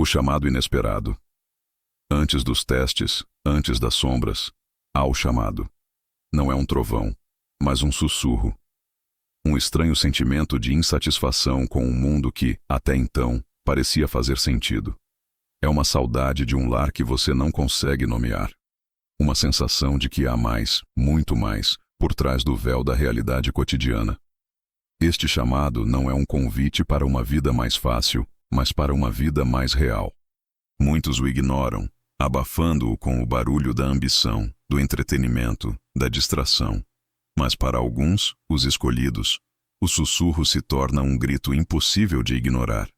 O chamado inesperado. Antes dos testes, antes das sombras, há o chamado. Não é um trovão, mas um sussurro. Um estranho sentimento de insatisfação com um mundo que, até então, parecia fazer sentido. É uma saudade de um lar que você não consegue nomear. Uma sensação de que há mais, muito mais, por trás do véu da realidade cotidiana. Este chamado não é um convite para uma vida mais fácil, mas para uma vida mais real. Muitos o ignoram, abafando-o com o barulho da ambição, do entretenimento, da distração. Mas para alguns, os escolhidos, o sussurro se torna um grito impossível de ignorar.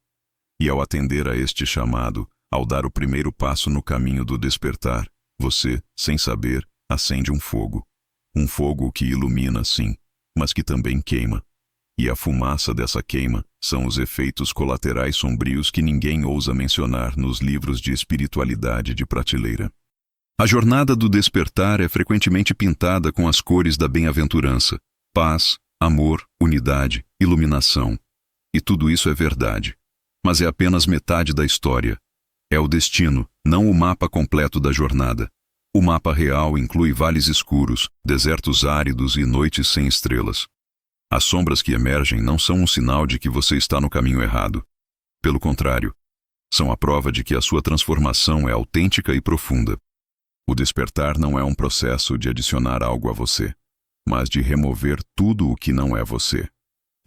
E ao atender a este chamado, ao dar o primeiro passo no caminho do despertar, você, sem saber, acende um fogo. Um fogo que ilumina, sim, mas que também queima. E a fumaça dessa queima são os efeitos colaterais sombrios que ninguém ousa mencionar nos livros de espiritualidade de prateleira. A jornada do despertar é frequentemente pintada com as cores da bem-aventurança: paz, amor, unidade, iluminação. E tudo isso é verdade. Mas é apenas metade da história. É o destino, não o mapa completo da jornada. O mapa real inclui vales escuros, desertos áridos e noites sem estrelas. As sombras que emergem não são um sinal de que você está no caminho errado. Pelo contrário, são a prova de que a sua transformação é autêntica e profunda. O despertar não é um processo de adicionar algo a você, mas de remover tudo o que não é você.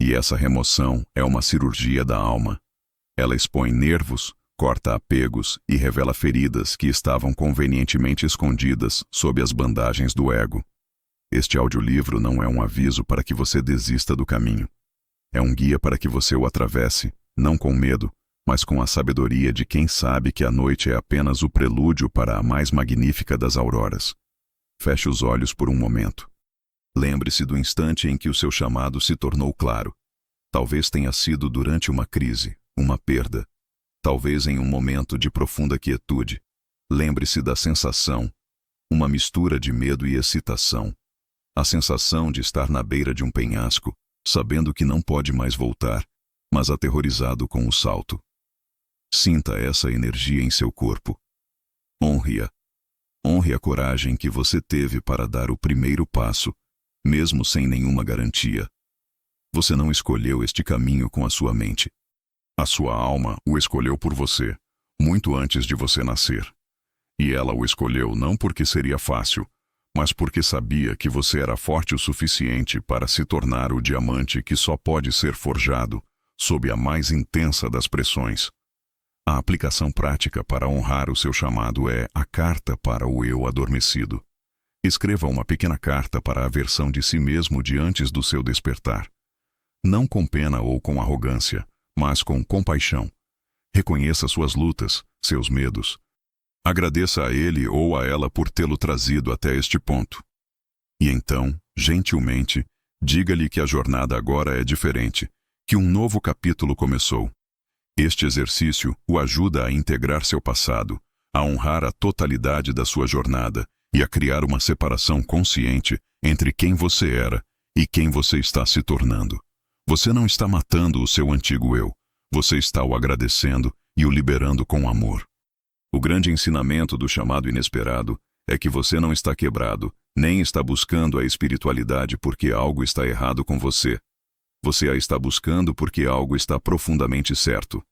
E essa remoção é uma cirurgia da alma. Ela expõe nervos, corta apegos e revela feridas que estavam convenientemente escondidas sob as bandagens do ego. Este audiolivro não é um aviso para que você desista do caminho. É um guia para que você o atravesse, não com medo, mas com a sabedoria de quem sabe que a noite é apenas o prelúdio para a mais magnífica das auroras. Feche os olhos por um momento. Lembre-se do instante em que o seu chamado se tornou claro. Talvez tenha sido durante uma crise, uma perda. Talvez em um momento de profunda quietude. Lembre-se da sensação, uma mistura de medo e excitação. A sensação de estar na beira de um penhasco, sabendo que não pode mais voltar, mas aterrorizado com o salto. Sinta essa energia em seu corpo. Honre-a. Honre a coragem que você teve para dar o primeiro passo, mesmo sem nenhuma garantia. Você não escolheu este caminho com a sua mente. A sua alma o escolheu por você, muito antes de você nascer. E ela o escolheu não porque seria fácil, mas porque sabia que você era forte o suficiente para se tornar o diamante que só pode ser forjado sob a mais intensa das pressões. A aplicação prática para honrar o seu chamado é a carta para o eu adormecido. Escreva uma pequena carta para a versão de si mesmo de antes do seu despertar. Não com pena ou com arrogância, mas com compaixão. Reconheça suas lutas, seus medos. Agradeça a ele ou a ela por tê-lo trazido até este ponto. E então, gentilmente, diga-lhe que a jornada agora é diferente, que um novo capítulo começou. Este exercício o ajuda a integrar seu passado, a honrar a totalidade da sua jornada e a criar uma separação consciente entre quem você era e quem você está se tornando. Você não está matando o seu antigo eu, você está o agradecendo e o liberando com amor. O grande ensinamento do chamado inesperado é que você não está quebrado, nem está buscando a espiritualidade porque algo está errado com você. Você a está buscando porque algo está profundamente certo.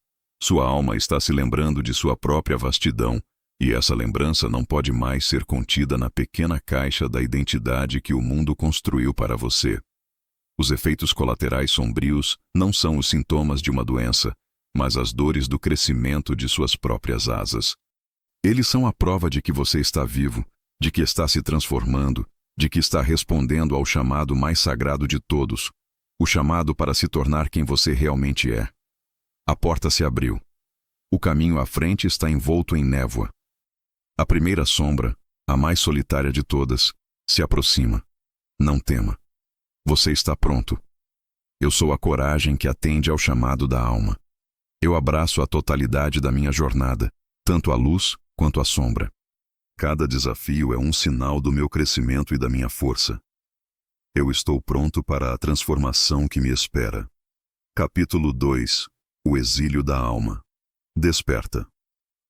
Sua alma está se lembrando de sua própria vastidão, e essa lembrança não pode mais ser contida na pequena caixa da identidade que o mundo construiu para você. Os efeitos colaterais sombrios não são os sintomas de uma doença, mas as dores do crescimento de suas próprias asas. Eles são a prova de que você está vivo, de que está se transformando, de que está respondendo ao chamado mais sagrado de todos, o chamado para se tornar quem você realmente é. A porta se abriu. O caminho à frente está envolto em névoa. A primeira sombra, a mais solitária de todas, se aproxima. Não tema. Você está pronto. Eu sou a coragem que atende ao chamado da alma. Eu abraço a totalidade da minha jornada, tanto a luz quanto a sombra. Cada desafio é um sinal do meu crescimento e da minha força. Eu estou pronto para a transformação que me espera. Capítulo 2. O exílio da alma. Desperta.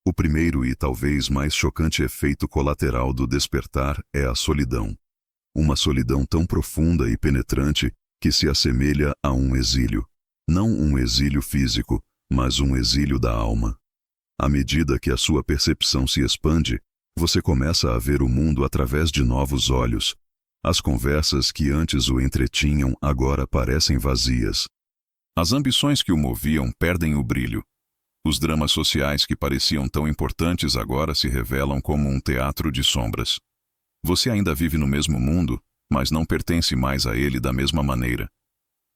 O primeiro e talvez mais chocante efeito colateral do despertar é a solidão. Uma solidão tão profunda e penetrante que se assemelha a um exílio. Não um exílio físico, mas um exílio da alma. À medida que a sua percepção se expande, você começa a ver o mundo através de novos olhos. As conversas que antes o entretinham agora parecem vazias. As ambições que o moviam perdem o brilho. Os dramas sociais que pareciam tão importantes agora se revelam como um teatro de sombras. Você ainda vive no mesmo mundo, mas não pertence mais a ele da mesma maneira.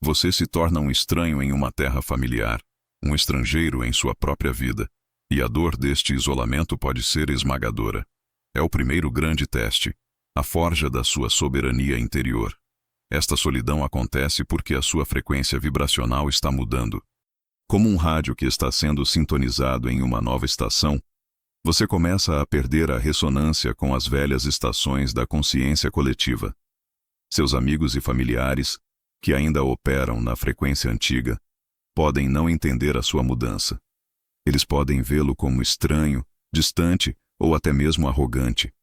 Você se torna um estranho em uma terra familiar, um estrangeiro em sua própria vida, e a dor deste isolamento pode ser esmagadora. É o primeiro grande teste, a forja da sua soberania interior. Esta solidão acontece porque a sua frequência vibracional está mudando. Como um rádio que está sendo sintonizado em uma nova estação, você começa a perder a ressonância com as velhas estações da consciência coletiva. Seus amigos e familiares, que ainda operam na frequência antiga, podem não entender a sua mudança. Eles podem vê-lo como estranho, distante ou até mesmo arrogante.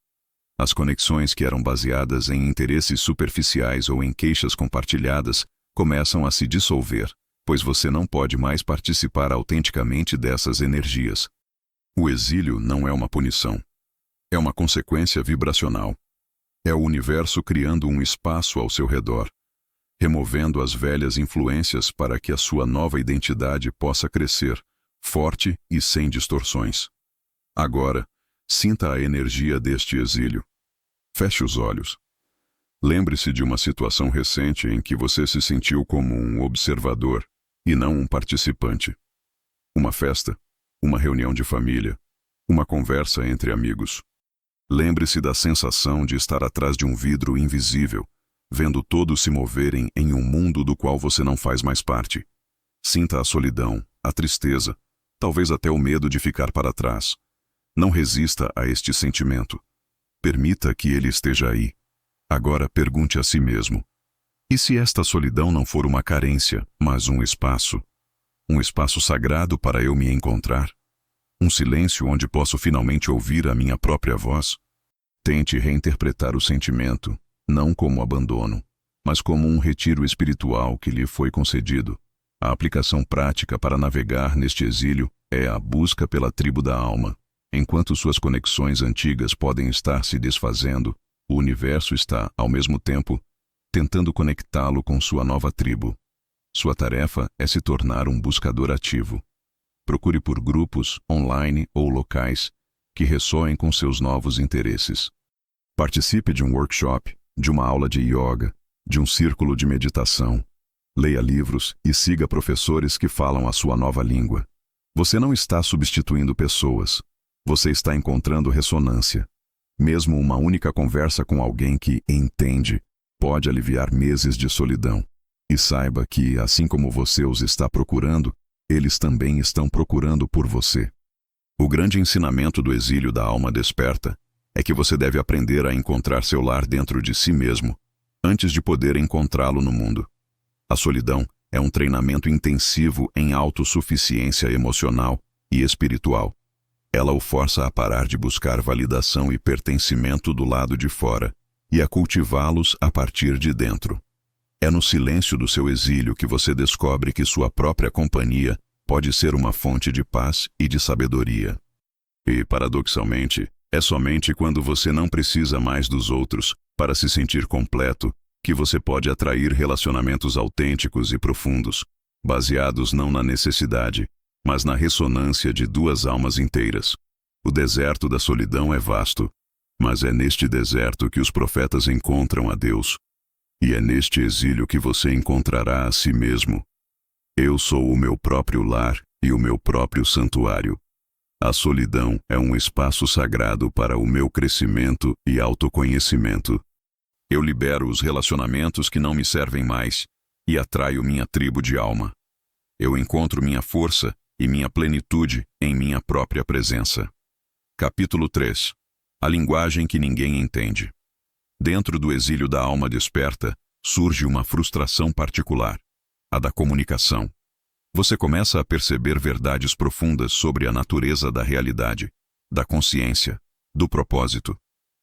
As conexões que eram baseadas em interesses superficiais ou em queixas compartilhadas começam a se dissolver, pois você não pode mais participar autenticamente dessas energias. O exílio não é uma punição. É uma consequência vibracional. É o universo criando um espaço ao seu redor, removendo as velhas influências para que a sua nova identidade possa crescer, forte e sem distorções. Agora, sinta a energia deste exílio. Feche os olhos. Lembre-se de uma situação recente em que você se sentiu como um observador e não um participante. Uma festa, uma reunião de família, uma conversa entre amigos. Lembre-se da sensação de estar atrás de um vidro invisível, vendo todos se moverem em um mundo do qual você não faz mais parte. Sinta a solidão, a tristeza, talvez até o medo de ficar para trás. Não resista a este sentimento. Permita que ele esteja aí. Agora pergunte a si mesmo: e se esta solidão não for uma carência, mas um espaço? Um espaço sagrado para eu me encontrar? Um silêncio onde posso finalmente ouvir a minha própria voz? Tente reinterpretar o sentimento, não como abandono, mas como um retiro espiritual que lhe foi concedido. A aplicação prática para navegar neste exílio é a busca pela tribo da alma. Enquanto suas conexões antigas podem estar se desfazendo, o universo está, ao mesmo tempo, tentando conectá-lo com sua nova tribo. Sua tarefa é se tornar um buscador ativo. Procure por grupos, online ou locais, que ressoem com seus novos interesses. Participe de um workshop, de uma aula de yoga, de um círculo de meditação. Leia livros e siga professores que falam a sua nova língua. Você não está substituindo pessoas. Você está encontrando ressonância. Mesmo uma única conversa com alguém que entende pode aliviar meses de solidão. E saiba que, assim como você os está procurando, eles também estão procurando por você. O grande ensinamento do exílio da alma desperta é que você deve aprender a encontrar seu lar dentro de si mesmo, antes de poder encontrá-lo no mundo. A solidão é um treinamento intensivo em autossuficiência emocional e espiritual. Ela o força a parar de buscar validação e pertencimento do lado de fora e a cultivá-los a partir de dentro. É no silêncio do seu exílio que você descobre que sua própria companhia pode ser uma fonte de paz e de sabedoria. E, paradoxalmente, é somente quando você não precisa mais dos outros para se sentir completo que você pode atrair relacionamentos autênticos e profundos, baseados não na necessidade, mas na ressonância de duas almas inteiras. O deserto da solidão é vasto, mas é neste deserto que os profetas encontram a Deus. E é neste exílio que você encontrará a si mesmo. Eu sou o meu próprio lar e o meu próprio santuário. A solidão é um espaço sagrado para o meu crescimento e autoconhecimento. Eu libero os relacionamentos que não me servem mais e atraio minha tribo de alma. Eu encontro minha força e minha plenitude em minha própria presença. Capítulo 3. A linguagem que ninguém entende. Dentro do exílio da alma desperta, surge uma frustração particular, a da comunicação. Você começa a perceber verdades profundas sobre a natureza da realidade, da consciência, do propósito.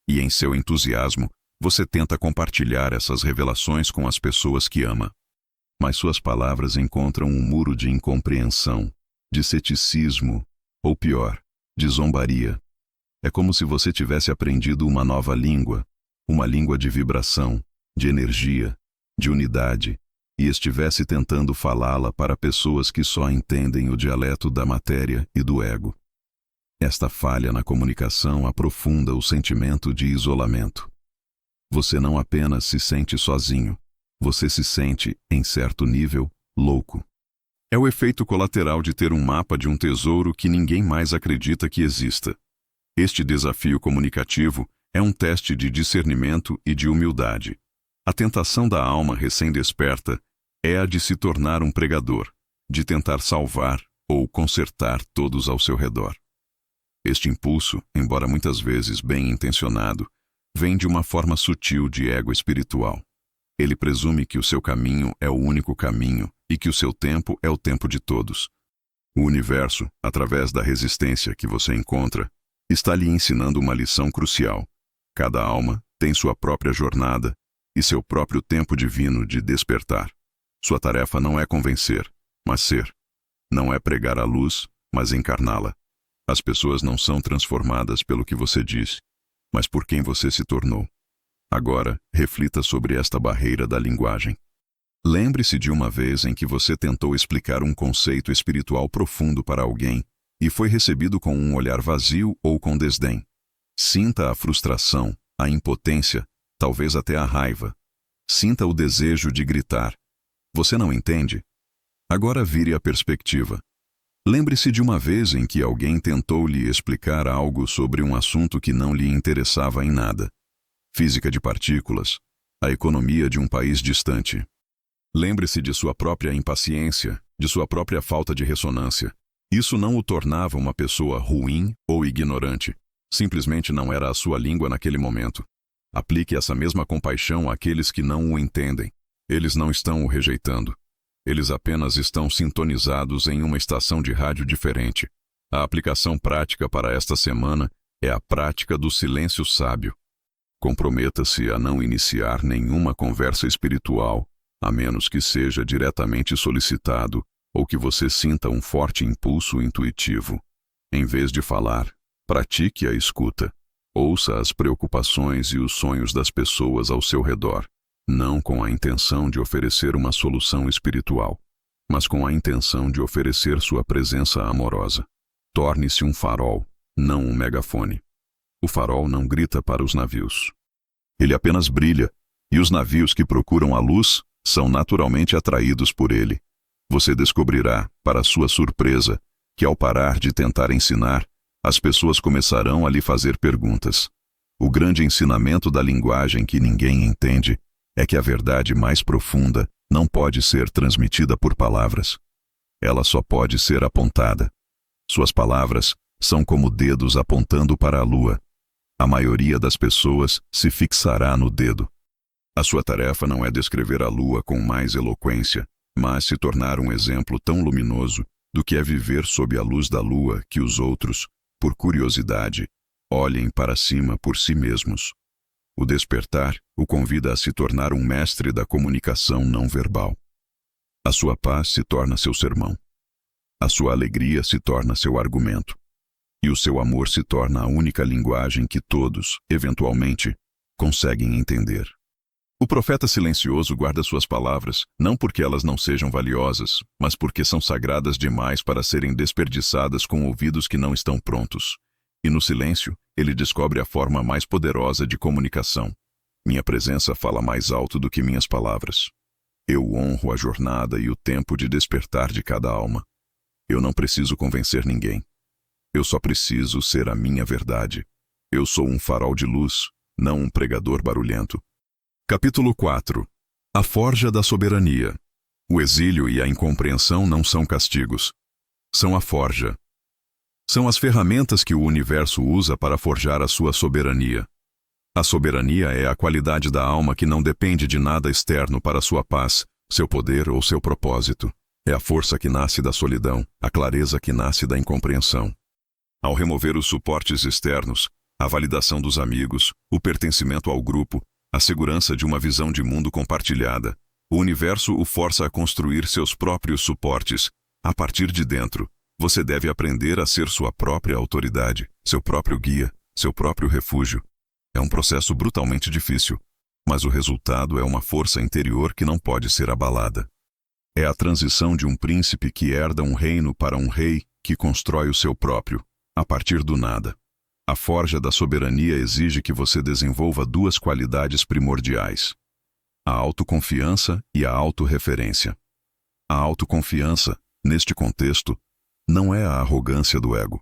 E em seu entusiasmo, você tenta compartilhar essas revelações com as pessoas que ama. Mas suas palavras encontram um muro de incompreensão, de ceticismo, ou pior, de zombaria. É como se você tivesse aprendido uma nova língua, uma língua de vibração, de energia, de unidade, e estivesse tentando falá-la para pessoas que só entendem o dialeto da matéria e do ego. Esta falha na comunicação aprofunda o sentimento de isolamento. Você não apenas se sente sozinho, você se sente, em certo nível, louco. É o efeito colateral de ter um mapa de um tesouro que ninguém mais acredita que exista. Este desafio comunicativo é um teste de discernimento e de humildade. A tentação da alma recém-desperta é a de se tornar um pregador, de tentar salvar ou consertar todos ao seu redor. Este impulso, embora muitas vezes bem intencionado, vem de uma forma sutil de ego espiritual. Ele presume que o seu caminho é o único caminho e que o seu tempo é o tempo de todos. O universo, através da resistência que você encontra, está lhe ensinando uma lição crucial. Cada alma tem sua própria jornada e seu próprio tempo divino de despertar. Sua tarefa não é convencer, mas ser. Não é pregar a luz, mas encarná-la. As pessoas não são transformadas pelo que você diz, mas por quem você se tornou. Agora, reflita sobre esta barreira da linguagem. Lembre-se de uma vez em que você tentou explicar um conceito espiritual profundo para alguém e foi recebido com um olhar vazio ou com desdém. Sinta a frustração, a impotência, talvez até a raiva. Sinta o desejo de gritar. Você não entende? Agora vire a perspectiva. Lembre-se de uma vez em que alguém tentou lhe explicar algo sobre um assunto que não lhe interessava em nada. Física de partículas, a economia de um país distante. Lembre-se de sua própria impaciência, de sua própria falta de ressonância. Isso não o tornava uma pessoa ruim ou ignorante. Simplesmente não era a sua língua naquele momento. Aplique essa mesma compaixão àqueles que não o entendem. Eles não estão o rejeitando. Eles apenas estão sintonizados em uma estação de rádio diferente. A aplicação prática para esta semana é a prática do silêncio sábio. Comprometa-se a não iniciar nenhuma conversa espiritual, a menos que seja diretamente solicitado ou que você sinta um forte impulso intuitivo. Em vez de falar, pratique a escuta. Ouça as preocupações e os sonhos das pessoas ao seu redor, não com a intenção de oferecer uma solução espiritual, mas com a intenção de oferecer sua presença amorosa. Torne-se um farol, não um megafone. O farol não grita para os navios. Ele apenas brilha, e os navios que procuram a luz são naturalmente atraídos por ele. Você descobrirá, para sua surpresa, que ao parar de tentar ensinar, as pessoas começarão a lhe fazer perguntas. O grande ensinamento da linguagem que ninguém entende é que a verdade mais profunda não pode ser transmitida por palavras. Ela só pode ser apontada. Suas palavras são como dedos apontando para a lua. A maioria das pessoas se fixará no dedo. A sua tarefa não é descrever a lua com mais eloquência, mas se tornar um exemplo tão luminoso do que é viver sob a luz da lua que os outros, por curiosidade, olhem para cima por si mesmos. O despertar o convida a se tornar um mestre da comunicação não verbal. A sua paz se torna seu sermão. A sua alegria se torna seu argumento. E o seu amor se torna a única linguagem que todos, eventualmente, conseguem entender. O profeta silencioso guarda suas palavras, não porque elas não sejam valiosas, mas porque são sagradas demais para serem desperdiçadas com ouvidos que não estão prontos. E no silêncio, ele descobre a forma mais poderosa de comunicação. Minha presença fala mais alto do que minhas palavras. Eu honro a jornada e o tempo de despertar de cada alma. Eu não preciso convencer ninguém. Eu só preciso ser a minha verdade. Eu sou um farol de luz, não um pregador barulhento. Capítulo 4. A forja da soberania. O exílio e a incompreensão não são castigos. São a forja. São as ferramentas que o universo usa para forjar a sua soberania. A soberania é a qualidade da alma que não depende de nada externo para sua paz, seu poder ou seu propósito. É a força que nasce da solidão, a clareza que nasce da incompreensão. Ao remover os suportes externos, a validação dos amigos, o pertencimento ao grupo, a segurança de uma visão de mundo compartilhada, o universo o força a construir seus próprios suportes. A partir de dentro, você deve aprender a ser sua própria autoridade, seu próprio guia, seu próprio refúgio. É um processo brutalmente difícil, mas o resultado é uma força interior que não pode ser abalada. É a transição de um príncipe que herda um reino para um rei que constrói o seu próprio, a partir do nada. A forja da soberania exige que você desenvolva duas qualidades primordiais: a autoconfiança e a autorreferência. A autoconfiança, neste contexto, não é a arrogância do ego.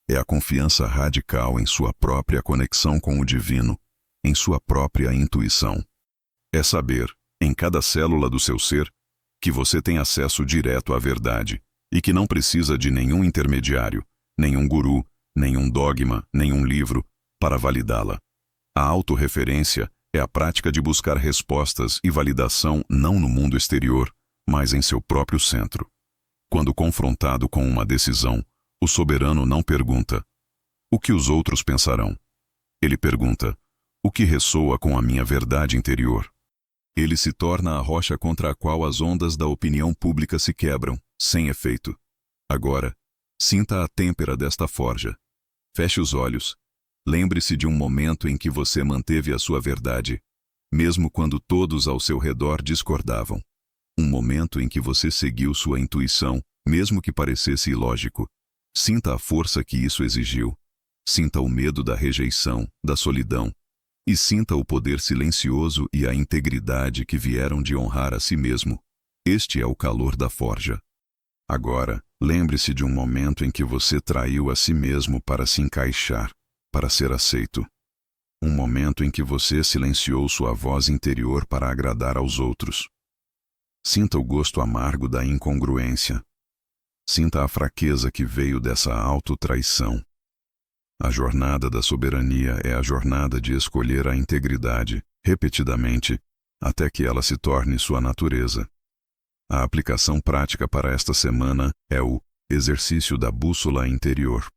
É a confiança radical em sua própria conexão com o divino, em sua própria intuição. É saber, em cada célula do seu ser, que você tem acesso direto à verdade e que não precisa de nenhum intermediário, nenhum guru, nenhum dogma, nenhum livro para validá-la. A autorreferência é a prática de buscar respostas e validação não no mundo exterior, mas em seu próprio centro. Quando confrontado com uma decisão, o soberano não pergunta: o que os outros pensarão? Ele pergunta: o que ressoa com a minha verdade interior? Ele se torna a rocha contra a qual as ondas da opinião pública se quebram, sem efeito. Agora, sinta a têmpera desta forja. Feche os olhos. Lembre-se de um momento em que você manteve a sua verdade, mesmo quando todos ao seu redor discordavam. Um momento em que você seguiu sua intuição, mesmo que parecesse ilógico. Sinta a força que isso exigiu. Sinta o medo da rejeição, da solidão. E sinta o poder silencioso e a integridade que vieram de honrar a si mesmo. Este é o calor da forja. Agora, lembre-se de um momento em que você traiu a si mesmo para se encaixar, para ser aceito. Um momento em que você silenciou sua voz interior para agradar aos outros. Sinta o gosto amargo da incongruência. Sinta a fraqueza que veio dessa autotraição. A jornada da soberania é a jornada de escolher a integridade, repetidamente, até que ela se torne sua natureza. A aplicação prática para esta semana é o exercício da bússola interior.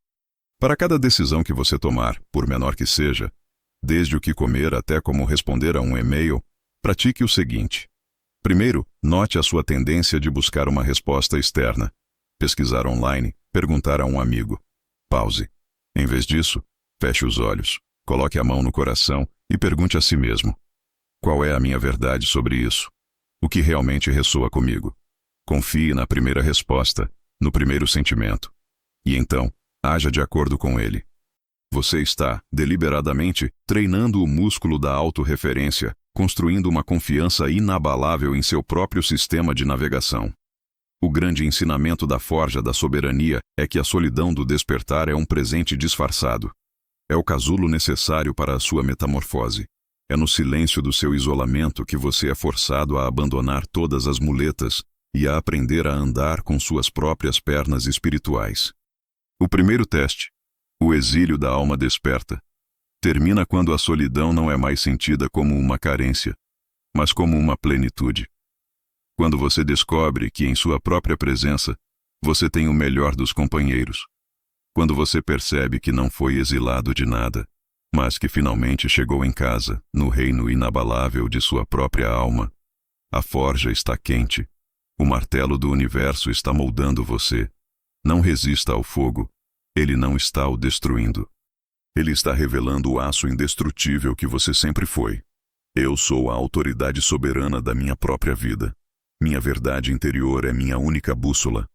Para cada decisão que você tomar, por menor que seja, desde o que comer até como responder a um e-mail, pratique o seguinte. Primeiro, note a sua tendência de buscar uma resposta externa. Pesquisar online, perguntar a um amigo. Pause. Em vez disso, feche os olhos, coloque a mão no coração e pergunte a si mesmo: qual é a minha verdade sobre isso? O que realmente ressoa comigo? Confie na primeira resposta, no primeiro sentimento. E então, haja de acordo com ele. Você está, deliberadamente, treinando o músculo da autorreferência, construindo uma confiança inabalável em seu próprio sistema de navegação. O grande ensinamento da forja da soberania é que a solidão do despertar é um presente disfarçado. É o casulo necessário para a sua metamorfose. É no silêncio do seu isolamento que você é forçado a abandonar todas as muletas e a aprender a andar com suas próprias pernas espirituais. O primeiro teste, o exílio da alma desperta, termina quando a solidão não é mais sentida como uma carência, mas como uma plenitude. Quando você descobre que em sua própria presença você tem o melhor dos companheiros. Quando você percebe que não foi exilado de nada, mas que finalmente chegou em casa, no reino inabalável de sua própria alma. A forja está quente. O martelo do universo está moldando você. Não resista ao fogo. Ele não está o destruindo. Ele está revelando o aço indestrutível que você sempre foi. Eu sou a autoridade soberana da minha própria vida. Minha verdade interior é minha única bússola.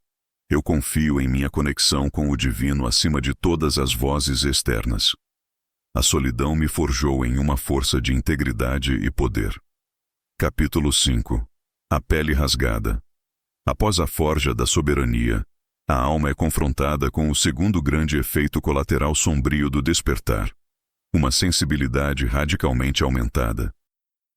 Eu confio em minha conexão com o divino acima de todas as vozes externas. A solidão me forjou em uma força de integridade e poder. Capítulo 5. A pele rasgada. Após a forja da soberania, a alma é confrontada com o segundo grande efeito colateral sombrio do despertar. Uma sensibilidade radicalmente aumentada.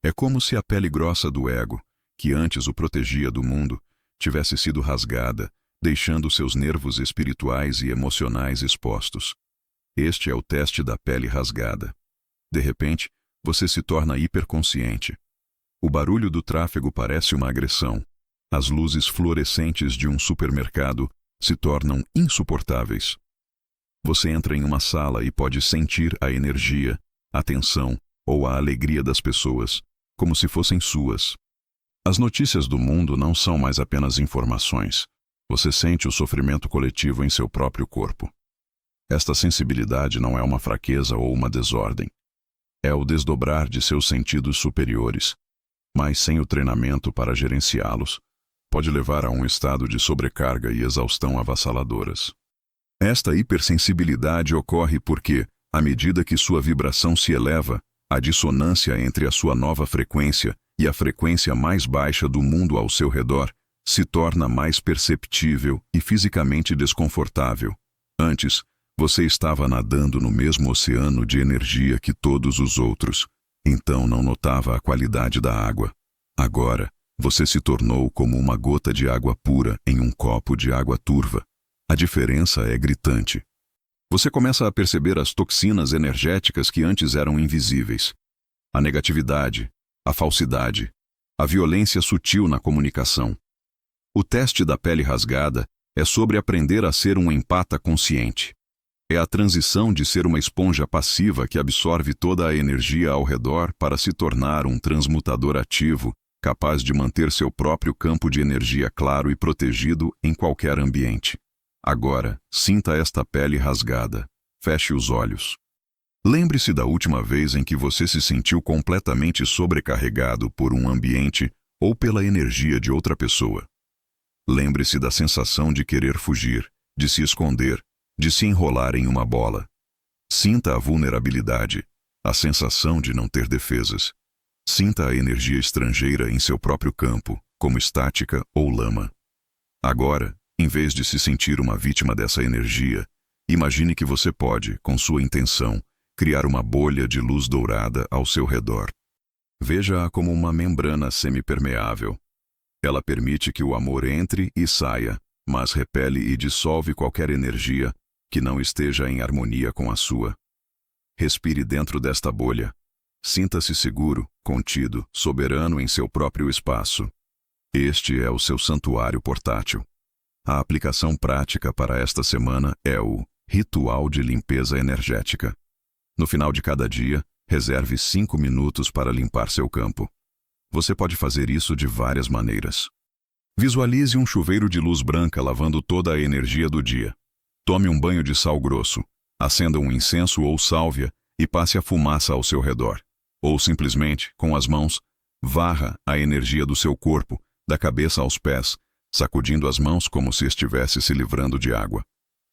É como se a pele grossa do ego, que antes o protegia do mundo, tivesse sido rasgada, deixando seus nervos espirituais e emocionais expostos. Este é o teste da pele rasgada. De repente, você se torna hiperconsciente. O barulho do tráfego parece uma agressão. as luzes fluorescentes de um supermercado se tornam insuportáveis. Você entra em uma sala e pode sentir a energia, a tensão ou a alegria das pessoas, como se fossem suas. As notícias do mundo não são mais apenas informações. Você sente o sofrimento coletivo em seu próprio corpo. Esta sensibilidade não é uma fraqueza ou uma desordem. É o desdobrar de seus sentidos superiores, mas sem o treinamento para gerenciá-los, pode levar a um estado de sobrecarga e exaustão avassaladoras. Esta hipersensibilidade ocorre porque, à medida que sua vibração se eleva, a dissonância entre a sua nova frequência e a frequência mais baixa do mundo ao seu redor se torna mais perceptível e fisicamente desconfortável. Antes, você estava nadando no mesmo oceano de energia que todos os outros, então não notava a qualidade da água. Agora, você se tornou como uma gota de água pura em um copo de água turva. A diferença é gritante. Você começa a perceber as toxinas energéticas que antes eram invisíveis. A negatividade, a falsidade, a violência sutil na comunicação. O teste da pele rasgada é sobre aprender a ser um empata consciente. É a transição de ser uma esponja passiva que absorve toda a energia ao redor para se tornar um transmutador ativo, capaz de manter seu próprio campo de energia claro e protegido em qualquer ambiente. Agora, sinta esta pele rasgada. Feche os olhos. Lembre-se da última vez em que você se sentiu completamente sobrecarregado por um ambiente ou pela energia de outra pessoa. Lembre-se da sensação de querer fugir, de se esconder, de se enrolar em uma bola. Sinta a vulnerabilidade, a sensação de não ter defesas. Sinta a energia estrangeira em seu próprio campo, como estática ou lama. Agora, em vez de se sentir uma vítima dessa energia, imagine que você pode, com sua intenção, criar uma bolha de luz dourada ao seu redor. Veja-a como uma membrana semipermeável. Ela permite que o amor entre e saia, mas repele e dissolve qualquer energia que não esteja em harmonia com a sua. Respire dentro desta bolha. Sinta-se seguro, contido, soberano em seu próprio espaço. Este é o seu santuário portátil. A aplicação prática para esta semana é o ritual de limpeza energética. No final de cada dia, reserve 5 minutos para limpar seu campo. Você pode fazer isso de várias maneiras. Visualize um chuveiro de luz branca lavando toda a energia do dia. Tome um banho de sal grosso, acenda um incenso ou sálvia e passe a fumaça ao seu redor. Ou simplesmente, com as mãos, varra a energia do seu corpo, da cabeça aos pés, sacudindo as mãos como se estivesse se livrando de água.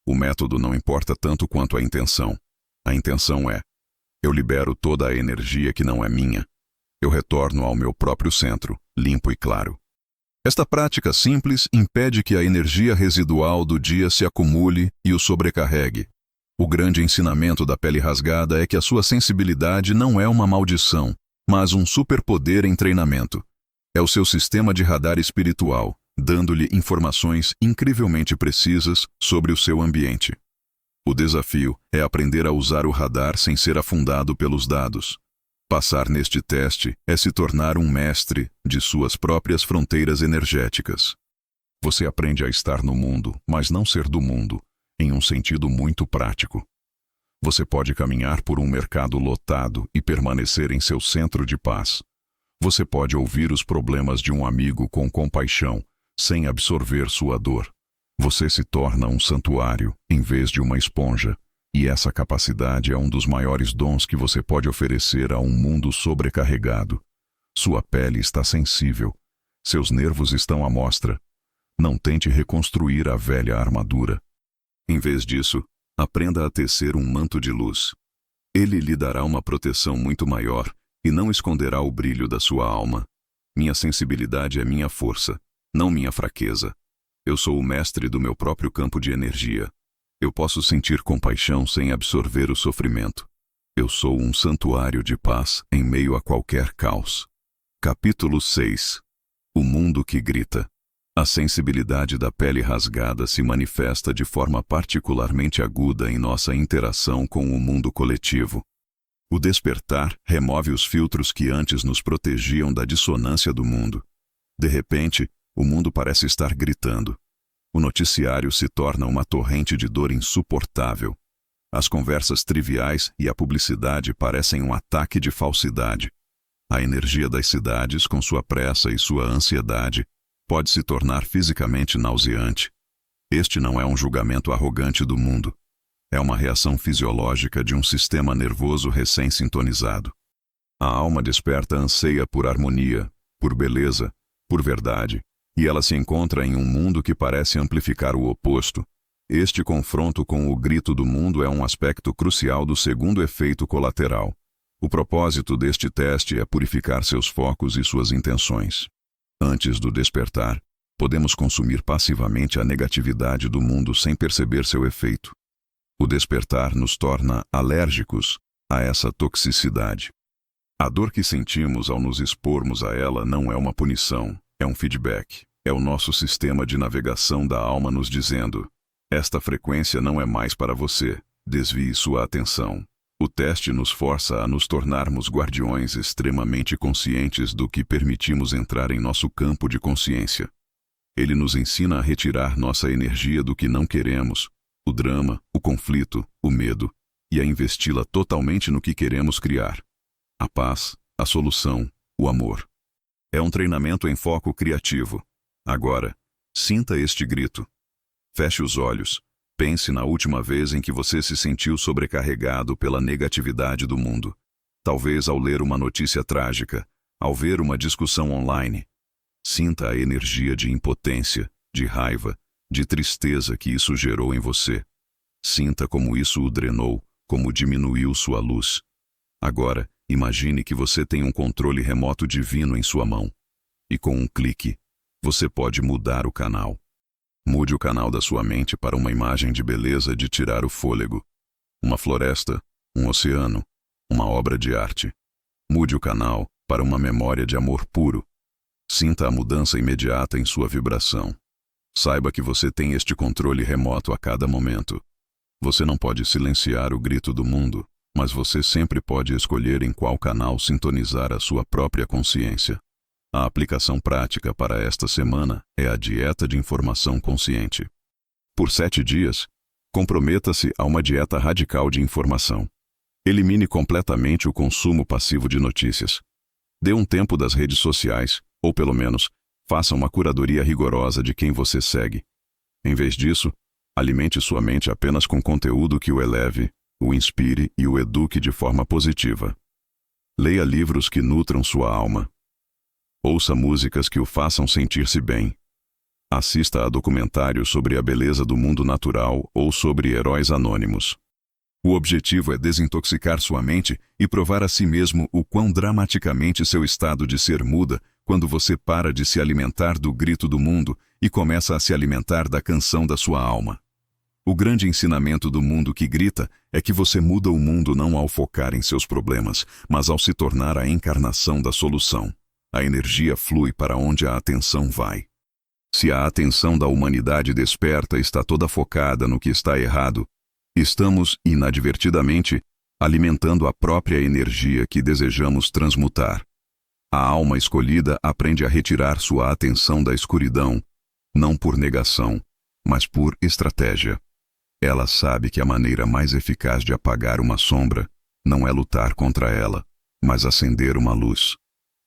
O método não importa tanto quanto a intenção. A intenção é: eu libero toda a energia que não é minha. Eu retorno ao meu próprio centro, limpo e claro. Esta prática simples impede que a energia residual do dia se acumule e o sobrecarregue. O grande ensinamento da pele rasgada é que a sua sensibilidade não é uma maldição, mas um superpoder em treinamento. É o seu sistema de radar espiritual, dando-lhe informações incrivelmente precisas sobre o seu ambiente. O desafio é aprender a usar o radar sem ser afundado pelos dados. Passar neste teste é se tornar um mestre de suas próprias fronteiras energéticas. Você aprende a estar no mundo, mas não ser do mundo, em um sentido muito prático. Você pode caminhar por um mercado lotado e permanecer em seu centro de paz. Você pode ouvir os problemas de um amigo com compaixão, sem absorver sua dor. Você se torna um santuário, em vez de uma esponja, e essa capacidade é um dos maiores dons que você pode oferecer a um mundo sobrecarregado. Sua pele está sensível. Seus nervos estão à mostra. Não tente reconstruir a velha armadura. Em vez disso, aprenda a tecer um manto de luz. Ele lhe dará uma proteção muito maior e não esconderá o brilho da sua alma. Minha sensibilidade é minha força, não minha fraqueza. Eu sou o mestre do meu próprio campo de energia. Eu posso sentir compaixão sem absorver o sofrimento. Eu sou um santuário de paz em meio a qualquer caos. Capítulo 6. O mundo que grita. A sensibilidade da pele rasgada se manifesta de forma particularmente aguda em nossa interação com o mundo coletivo. O despertar remove os filtros que antes nos protegiam da dissonância do mundo. De repente, O mundo parece estar gritando. O noticiário se torna uma torrente de dor insuportável. As conversas triviais e a publicidade parecem um ataque de falsidade. A energia das cidades, com sua pressa e sua ansiedade, pode se tornar fisicamente nauseante. Este não é um julgamento arrogante do mundo. É uma reação fisiológica de um sistema nervoso recém-sintonizado. A alma desperta anseia por harmonia, por beleza, por verdade, e ela se encontra em um mundo que parece amplificar o oposto. Este confronto com o grito do mundo é um aspecto crucial do segundo efeito colateral. O propósito deste teste é purificar seus focos e suas intenções. Antes do despertar, podemos consumir passivamente a negatividade do mundo sem perceber seu efeito. O despertar nos torna alérgicos a essa toxicidade. A dor que sentimos ao nos expormos a ela não é uma punição, é um feedback. É o nosso sistema de navegação da alma nos dizendo: esta frequência não é mais para você, desvie sua atenção. O teste nos força a nos tornarmos guardiões extremamente conscientes do que permitimos entrar em nosso campo de consciência. Ele nos ensina a retirar nossa energia do que não queremos, o drama, o conflito, o medo, e a investi-la totalmente no que queremos criar. A paz, a solução, o amor. É um treinamento em foco criativo. Agora, sinta este grito. Feche os olhos. Pense na última vez em que você se sentiu sobrecarregado pela negatividade do mundo. Talvez ao ler uma notícia trágica, ao ver uma discussão online. Sinta a energia de impotência, de raiva, de tristeza que isso gerou em você. Sinta como isso o drenou, como diminuiu sua luz. Agora, imagine que você tem um controle remoto divino em sua mão. E com um clique, você pode mudar o canal. Mude o canal da sua mente para uma imagem de beleza de tirar o fôlego. Uma floresta, um oceano, uma obra de arte. Mude o canal para uma memória de amor puro. Sinta a mudança imediata em sua vibração. Saiba que você tem este controle remoto a cada momento. Você não pode silenciar o grito do mundo, mas você sempre pode escolher em qual canal sintonizar a sua própria consciência. A aplicação prática para esta semana é a dieta de informação consciente. Por 7 dias, comprometa-se a uma dieta radical de informação. Elimine completamente o consumo passivo de notícias. Dê um tempo das redes sociais, ou pelo menos, faça uma curadoria rigorosa de quem você segue. Em vez disso, alimente sua mente apenas com conteúdo que o eleve, o inspire e o eduque de forma positiva. Leia livros que nutram sua alma. Ouça músicas que o façam sentir-se bem. Assista a documentários sobre a beleza do mundo natural ou sobre heróis anônimos. O objetivo é desintoxicar sua mente e provar a si mesmo o quão dramaticamente seu estado de ser muda quando você para de se alimentar do grito do mundo e começa a se alimentar da canção da sua alma. O grande ensinamento do mundo que grita é que você muda o mundo não ao focar em seus problemas, mas ao se tornar a encarnação da solução. A energia flui para onde a atenção vai. Se a atenção da humanidade desperta está toda focada no que está errado, estamos, inadvertidamente, alimentando a própria energia que desejamos transmutar. A alma escolhida aprende a retirar sua atenção da escuridão, não por negação, mas por estratégia. Ela sabe que a maneira mais eficaz de apagar uma sombra não é lutar contra ela, mas acender uma luz.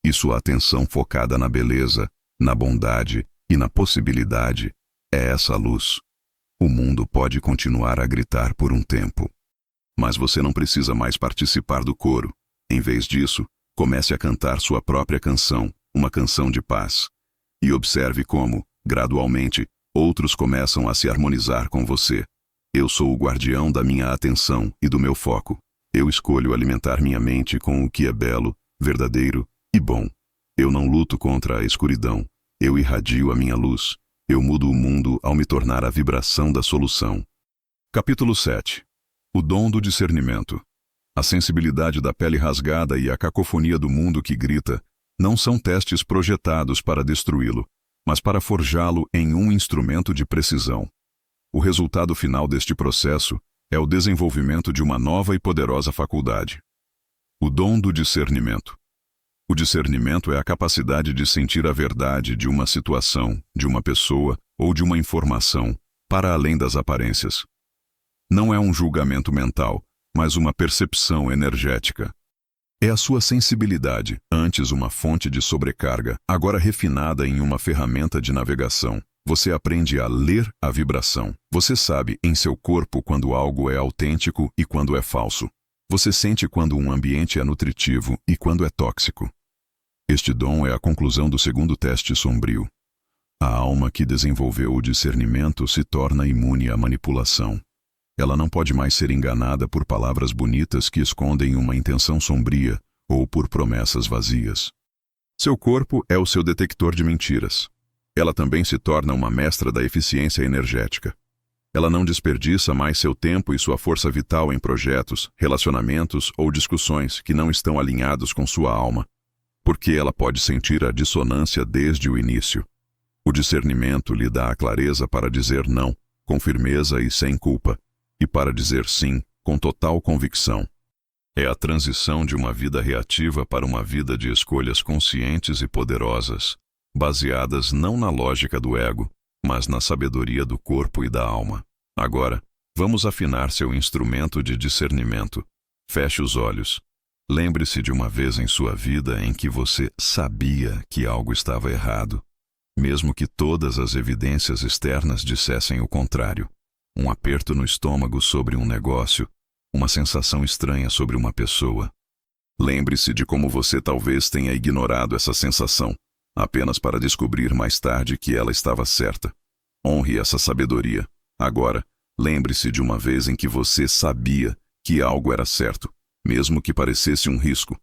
E sua atenção focada na beleza, na bondade e na possibilidade é essa luz. O mundo pode continuar a gritar por um tempo. Mas você não precisa mais participar do coro. Em vez disso, comece a cantar sua própria canção, uma canção de paz. E observe como, gradualmente, outros começam a se harmonizar com você. Eu sou o guardião da minha atenção e do meu foco. Eu escolho alimentar minha mente com o que é belo, verdadeiro e bom. Eu não luto contra a escuridão. Eu irradio a minha luz. Eu mudo o mundo ao me tornar a vibração da solução. Capítulo 7. O dom do discernimento. A sensibilidade da pele rasgada e a cacofonia do mundo que grita não são testes projetados para destruí-lo, mas para forjá-lo em um instrumento de precisão. O resultado final deste processo é o desenvolvimento de uma nova e poderosa faculdade. O dom do discernimento. O discernimento é a capacidade de sentir a verdade de uma situação, de uma pessoa ou de uma informação, para além das aparências. Não é um julgamento mental, mas uma percepção energética. É a sua sensibilidade, antes uma fonte de sobrecarga, agora refinada em uma ferramenta de navegação. Você aprende a ler a vibração. Você sabe em seu corpo quando algo é autêntico e quando é falso. Você sente quando um ambiente é nutritivo e quando é tóxico. Este dom é a conclusão do segundo teste sombrio. A alma que desenvolveu o discernimento se torna imune à manipulação. Ela não pode mais ser enganada por palavras bonitas que escondem uma intenção sombria ou por promessas vazias. Seu corpo é o seu detector de mentiras. Ela também se torna uma mestra da eficiência energética. Ela não desperdiça mais seu tempo e sua força vital em projetos, relacionamentos ou discussões que não estão alinhados com sua alma, porque ela pode sentir a dissonância desde o início. O discernimento lhe dá a clareza para dizer não, com firmeza e sem culpa, e para dizer sim, com total convicção. É a transição de uma vida reativa para uma vida de escolhas conscientes e poderosas, baseadas não na lógica do ego, mas na sabedoria do corpo e da alma. Agora, vamos afinar seu instrumento de discernimento. Feche os olhos. Lembre-se de uma vez em sua vida em que você sabia que algo estava errado, mesmo que todas as evidências externas dissessem o contrário. Um aperto no estômago sobre um negócio, uma sensação estranha sobre uma pessoa. Lembre-se de como você talvez tenha ignorado essa sensação, apenas para descobrir mais tarde que ela estava certa. Honre essa sabedoria. Agora, lembre-se de uma vez em que você sabia que algo era certo, mesmo que parecesse um risco.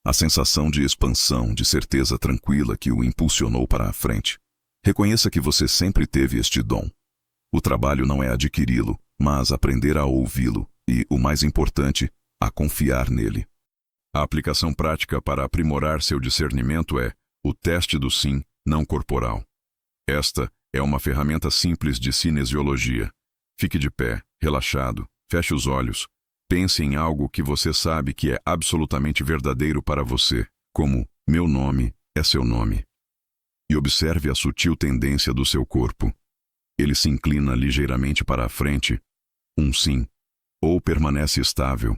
A sensação de expansão, de certeza tranquila que o impulsionou para a frente. Reconheça que você sempre teve este dom. O trabalho não é adquiri-lo, mas aprender a ouvi-lo e, o mais importante, a confiar nele. A aplicação prática para aprimorar seu discernimento é o teste do sim não corporal. Esta é uma ferramenta simples de cinesiologia. Fique de pé, relaxado, feche os olhos, pense em algo que você sabe que é absolutamente verdadeiro para você, como meu nome é seu nome. E observe a sutil tendência do seu corpo. Ele se inclina ligeiramente para a frente, um sim, ou permanece estável.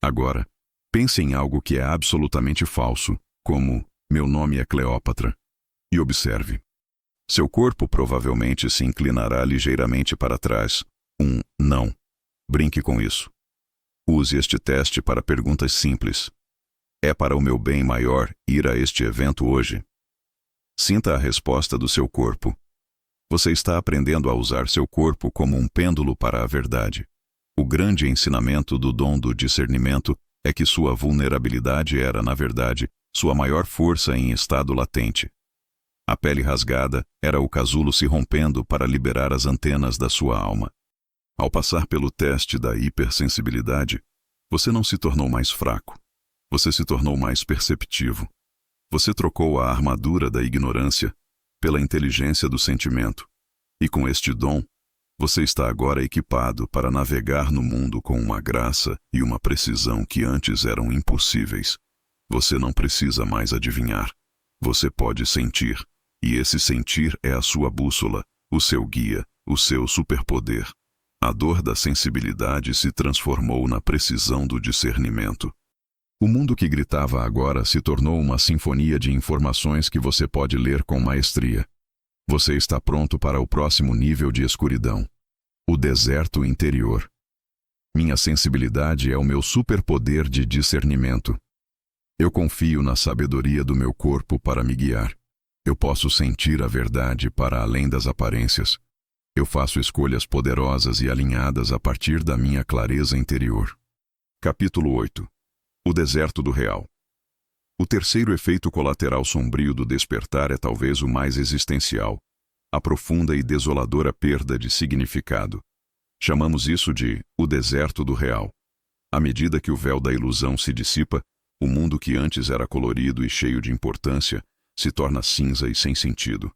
Agora, pense em algo que é absolutamente falso, como meu nome é Cleópatra, e observe. Seu corpo provavelmente se inclinará ligeiramente para trás, um não. Brinque com isso. Use este teste para perguntas simples. É para o meu bem maior ir a este evento hoje? Sinta a resposta do seu corpo. Você está aprendendo a usar seu corpo como um pêndulo para a verdade. O grande ensinamento do dom do discernimento é que sua vulnerabilidade era, na verdade, sua maior força em estado latente. A pele rasgada era o casulo se rompendo para liberar as antenas da sua alma. Ao passar pelo teste da hipersensibilidade, você não se tornou mais fraco. Você se tornou mais perceptivo. Você trocou a armadura da ignorância pela inteligência do sentimento. E com este dom, você está agora equipado para navegar no mundo com uma graça e uma precisão que antes eram impossíveis. Você não precisa mais adivinhar. Você pode sentir. E esse sentir é a sua bússola, o seu guia, o seu superpoder. A dor da sensibilidade se transformou na precisão do discernimento. O mundo que gritava agora se tornou uma sinfonia de informações que você pode ler com maestria. Você está pronto para o próximo nível de escuridão. O deserto interior. Minha sensibilidade é o meu superpoder de discernimento. Eu confio na sabedoria do meu corpo para me guiar. Eu posso sentir a verdade para além das aparências. Eu faço escolhas poderosas e alinhadas a partir da minha clareza interior. Capítulo 8. O deserto do real. O terceiro efeito colateral sombrio do despertar é talvez o mais existencial, a profunda e desoladora perda de significado. Chamamos isso de o deserto do real. À medida que o véu da ilusão se dissipa, o mundo que antes era colorido e cheio de importância se torna cinza e sem sentido.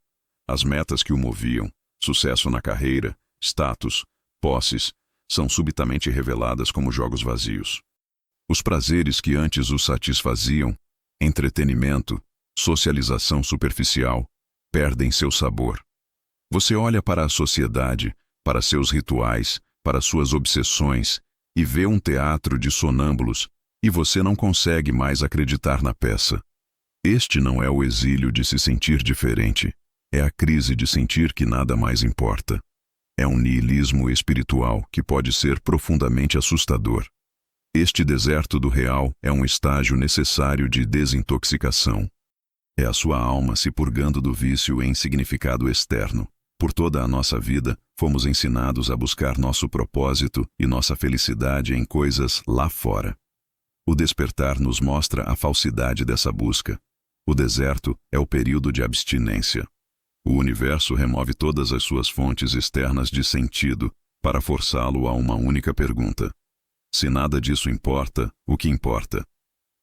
As metas que o moviam, sucesso na carreira, status, posses, são subitamente reveladas como jogos vazios. Os prazeres que antes o satisfaziam entretenimento, socialização superficial, perdem seu sabor. Você olha para a sociedade, para seus rituais, para suas obsessões, e vê um teatro de sonâmbulos, e você não consegue mais acreditar na peça. Este não é o exílio de se sentir diferente, é a crise de sentir que nada mais importa. É um niilismo espiritual que pode ser profundamente assustador. Este deserto do real é um estágio necessário de desintoxicação. É a sua alma se purgando do vício em significado externo. Por toda a nossa vida, fomos ensinados a buscar nosso propósito e nossa felicidade em coisas lá fora. O despertar nos mostra a falsidade dessa busca. O deserto é o período de abstinência. O universo remove todas as suas fontes externas de sentido para forçá-lo a uma única pergunta. Se nada disso importa, o que importa?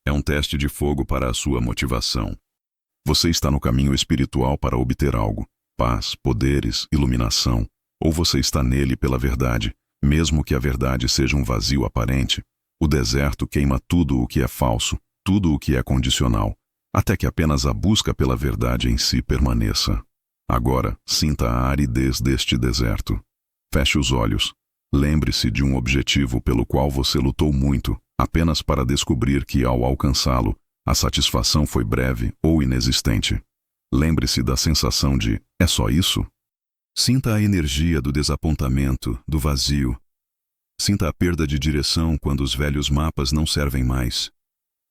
É um teste de fogo para a sua motivação. Você está no caminho espiritual para obter algo, paz, poderes, iluminação, ou você está nele pela verdade, mesmo que a verdade seja um vazio aparente. O deserto queima tudo o que é falso, tudo o que é condicional, até que apenas a busca pela verdade em si permaneça. Agora, sinta a aridez deste deserto. Feche os olhos. Lembre-se de um objetivo pelo qual você lutou muito, apenas para descobrir que, ao alcançá-lo, a satisfação foi breve ou inexistente. Lembre-se da sensação de "é só isso?". Sinta a energia do desapontamento, do vazio. Sinta a perda de direção quando os velhos mapas não servem mais.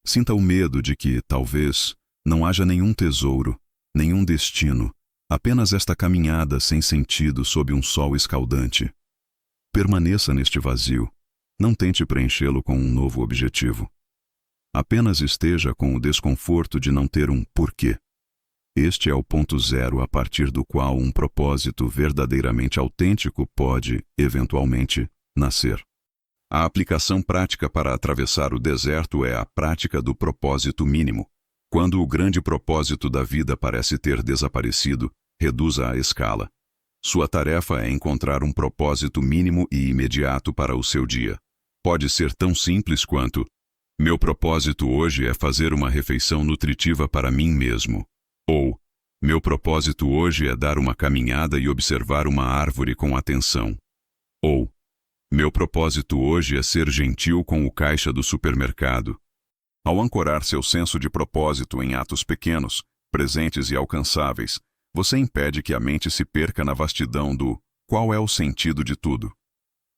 Sinta o medo de que, talvez, não haja nenhum tesouro, nenhum destino, apenas esta caminhada sem sentido sob um sol escaldante. Permaneça neste vazio. Não tente preenchê-lo com um novo objetivo. Apenas esteja com o desconforto de não ter um porquê. Este é o ponto zero a partir do qual um propósito verdadeiramente autêntico pode, eventualmente, nascer. A aplicação prática para atravessar o deserto é a prática do propósito mínimo. Quando o grande propósito da vida parece ter desaparecido, reduza a escala. Sua tarefa é encontrar um propósito mínimo e imediato para o seu dia. Pode ser tão simples quanto: meu propósito hoje é fazer uma refeição nutritiva para mim mesmo. Ou, meu propósito hoje é dar uma caminhada e observar uma árvore com atenção. Ou, meu propósito hoje é ser gentil com o caixa do supermercado. Ao ancorar seu senso de propósito em atos pequenos, presentes e alcançáveis, você impede que a mente se perca na vastidão do "qual é o sentido de tudo?".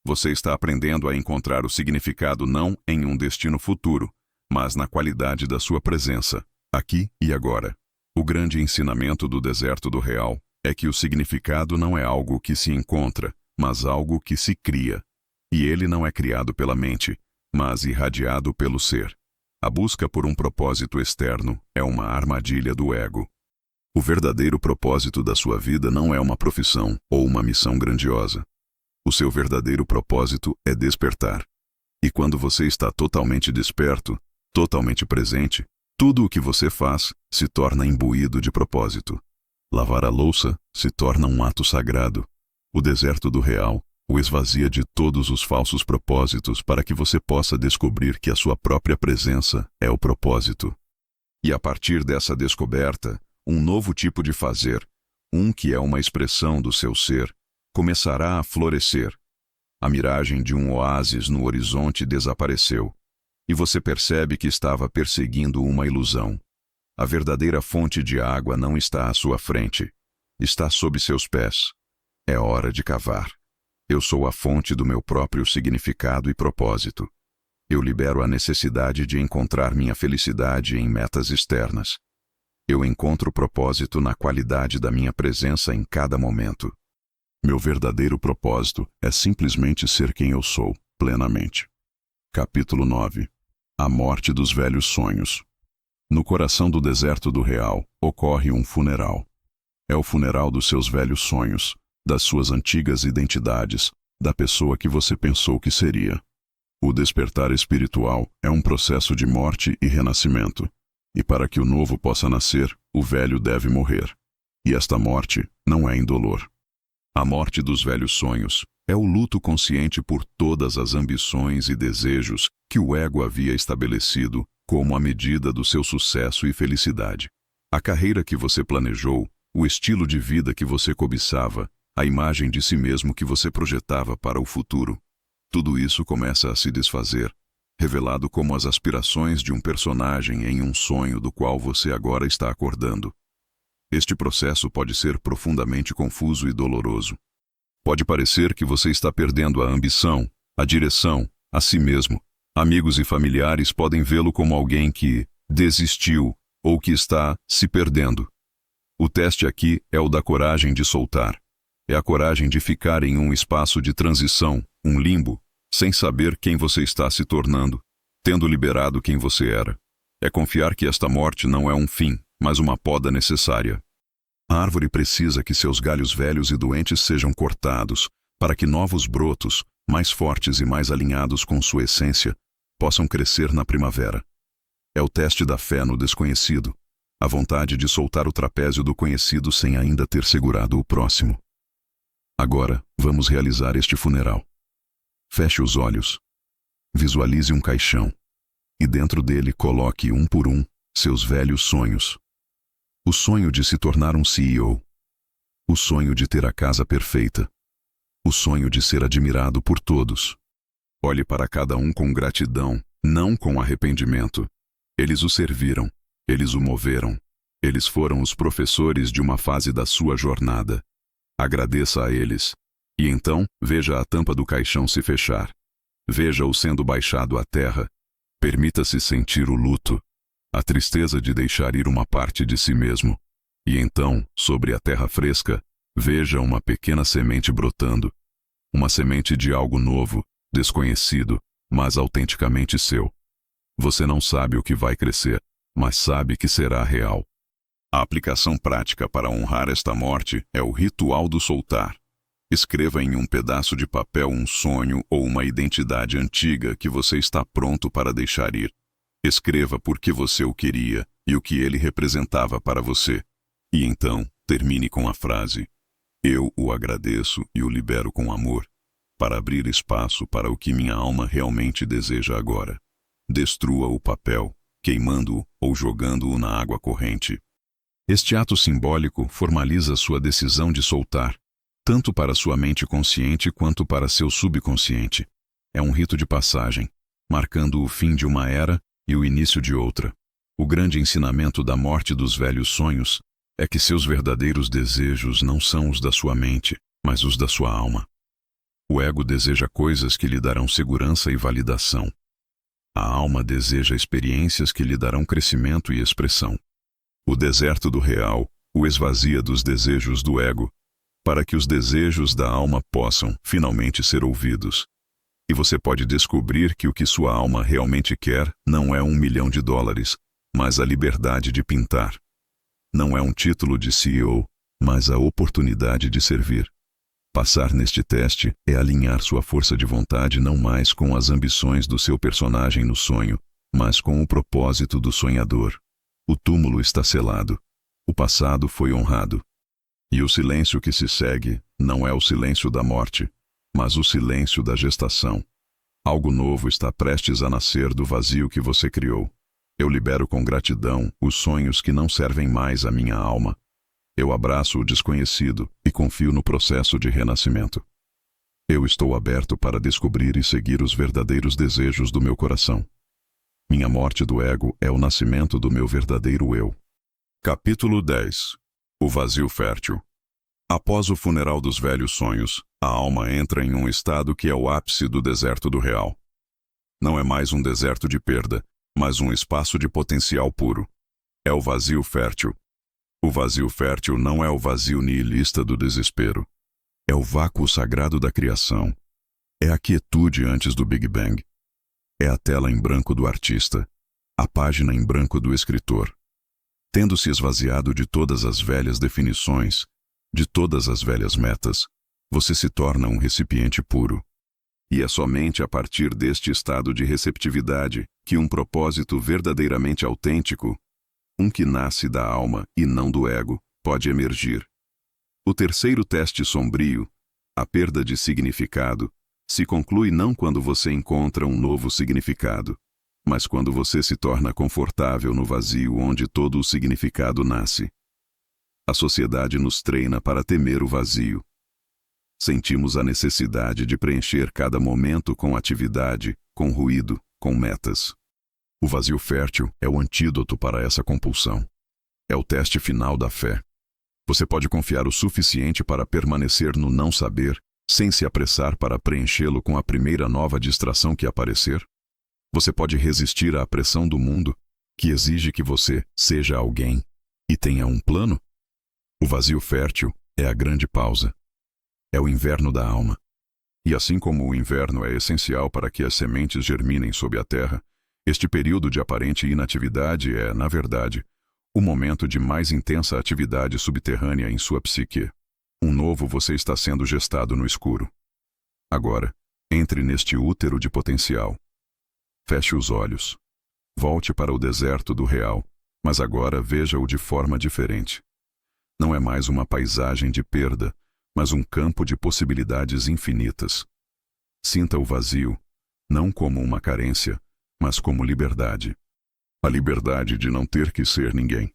Você está aprendendo a encontrar o significado não em um destino futuro, mas na qualidade da sua presença, aqui e agora. O grande ensinamento do deserto do real é que o significado não é algo que se encontra, mas algo que se cria. E ele não é criado pela mente, mas irradiado pelo ser. A busca por um propósito externo é uma armadilha do ego. O verdadeiro propósito da sua vida não é uma profissão ou uma missão grandiosa. O seu verdadeiro propósito é despertar. E quando você está totalmente desperto, totalmente presente, tudo o que você faz se torna imbuído de propósito. Lavar a louça se torna um ato sagrado. O deserto do real o esvazia de todos os falsos propósitos para que você possa descobrir que a sua própria presença é o propósito. E a partir dessa descoberta, um novo tipo de fazer, um que é uma expressão do seu ser, começará a florescer. A miragem de um oásis no horizonte desapareceu, e você percebe que estava perseguindo uma ilusão. A verdadeira fonte de água não está à sua frente, está sob seus pés. É hora de cavar. Eu sou a fonte do meu próprio significado e propósito. Eu libero a necessidade de encontrar minha felicidade em metas externas. Eu encontro propósito na qualidade da minha presença em cada momento. Meu verdadeiro propósito é simplesmente ser quem eu sou, plenamente. Capítulo 9. A morte dos velhos sonhos. No coração do deserto do real, ocorre um funeral. É o funeral dos seus velhos sonhos, das suas antigas identidades, da pessoa que você pensou que seria. O despertar espiritual é um processo de morte e renascimento. E para que o novo possa nascer, o velho deve morrer. E esta morte não é indolor. A morte dos velhos sonhos é o luto consciente por todas as ambições e desejos que o ego havia estabelecido como a medida do seu sucesso e felicidade. A carreira que você planejou, o estilo de vida que você cobiçava, a imagem de si mesmo que você projetava para o futuro. Tudo isso começa a se desfazer, revelado como as aspirações de um personagem em um sonho do qual você agora está acordando. Este processo pode ser profundamente confuso e doloroso. Pode parecer que você está perdendo a ambição, a direção, a si mesmo. Amigos e familiares podem vê-lo como alguém que desistiu ou que está se perdendo. O teste aqui é o da coragem de soltar. É a coragem de ficar em um espaço de transição, um limbo, sem saber quem você está se tornando, tendo liberado quem você era. É confiar que esta morte não é um fim, mas uma poda necessária. A árvore precisa que seus galhos velhos e doentes sejam cortados, para que novos brotos, mais fortes e mais alinhados com sua essência, possam crescer na primavera. É o teste da fé no desconhecido, a vontade de soltar o trapézio do conhecido sem ainda ter segurado o próximo. Agora, vamos realizar este funeral. Feche os olhos. Visualize um caixão. E dentro dele coloque, um por um, seus velhos sonhos. O sonho de se tornar um CEO. O sonho de ter a casa perfeita. O sonho de ser admirado por todos. Olhe para cada um com gratidão, não com arrependimento. Eles o serviram. Eles o moveram. Eles foram os professores de uma fase da sua jornada. Agradeça a eles. E então, veja a tampa do caixão se fechar. Veja-o sendo baixado à terra. Permita-se sentir o luto, a tristeza de deixar ir uma parte de si mesmo. E então, sobre a terra fresca, veja uma pequena semente brotando. Uma semente de algo novo, desconhecido, mas autenticamente seu. Você não sabe o que vai crescer, mas sabe que será real. A aplicação prática para honrar esta morte é o ritual do soltar. Escreva em um pedaço de papel um sonho ou uma identidade antiga que você está pronto para deixar ir. Escreva por que você o queria e o que ele representava para você. E então, termine com a frase: eu o agradeço e o libero com amor, para abrir espaço para o que minha alma realmente deseja agora. Destrua o papel, queimando-o ou jogando-o na água corrente. Este ato simbólico formaliza sua decisão de soltar, tanto para sua mente consciente quanto para seu subconsciente. É um rito de passagem, marcando o fim de uma era e o início de outra. O grande ensinamento da morte dos velhos sonhos é que seus verdadeiros desejos não são os da sua mente, mas os da sua alma. O ego deseja coisas que lhe darão segurança e validação. A alma deseja experiências que lhe darão crescimento e expressão. O deserto do real o esvazia dos desejos do ego, para que os desejos da alma possam, finalmente, ser ouvidos. E você pode descobrir que o que sua alma realmente quer não é $1 milhão, mas a liberdade de pintar. Não é um título de CEO, mas a oportunidade de servir. Passar neste teste é alinhar sua força de vontade não mais com as ambições do seu personagem no sonho, mas com o propósito do sonhador. O túmulo está selado. O passado foi honrado. E o silêncio que se segue não é o silêncio da morte, mas o silêncio da gestação. Algo novo está prestes a nascer do vazio que você criou. Eu libero com gratidão os sonhos que não servem mais à minha alma. Eu abraço o desconhecido e confio no processo de renascimento. Eu estou aberto para descobrir e seguir os verdadeiros desejos do meu coração. Minha morte do ego é o nascimento do meu verdadeiro eu. Capítulo 10. O vazio fértil. Após o funeral dos velhos sonhos, a alma entra em um estado que é o ápice do deserto do real. Não é mais um deserto de perda, mas um espaço de potencial puro. É o vazio fértil. O vazio fértil não é o vazio nihilista do desespero. É o vácuo sagrado da criação. É a quietude antes do Big Bang. É a tela em branco do artista, a página em branco do escritor. Tendo se esvaziado de todas as velhas definições, de todas as velhas metas, você se torna um recipiente puro. E é somente a partir deste estado de receptividade que um propósito verdadeiramente autêntico, um que nasce da alma e não do ego, pode emergir. O terceiro teste sombrio, a perda de significado, se conclui não quando você encontra um novo significado, mas quando você se torna confortável no vazio onde todo o significado nasce. A sociedade nos treina para temer o vazio. Sentimos a necessidade de preencher cada momento com atividade, com ruído, com metas. O vazio fértil é o antídoto para essa compulsão. É o teste final da fé. Você pode confiar o suficiente para permanecer no não saber, sem se apressar para preenchê-lo com a primeira nova distração que aparecer? Você pode resistir à pressão do mundo, que exige que você seja alguém e tenha um plano? O vazio fértil é a grande pausa. É o inverno da alma. E assim como o inverno é essencial para que as sementes germinem sob a terra, este período de aparente inatividade é, na verdade, o momento de mais intensa atividade subterrânea em sua psique. Um novo você está sendo gestado no escuro. Agora, entre neste útero de potencial. Feche os olhos. Volte para o deserto do real, mas agora veja-o de forma diferente. Não é mais uma paisagem de perda, mas um campo de possibilidades infinitas. Sinta o vazio, não como uma carência, mas como liberdade. A liberdade de não ter que ser ninguém.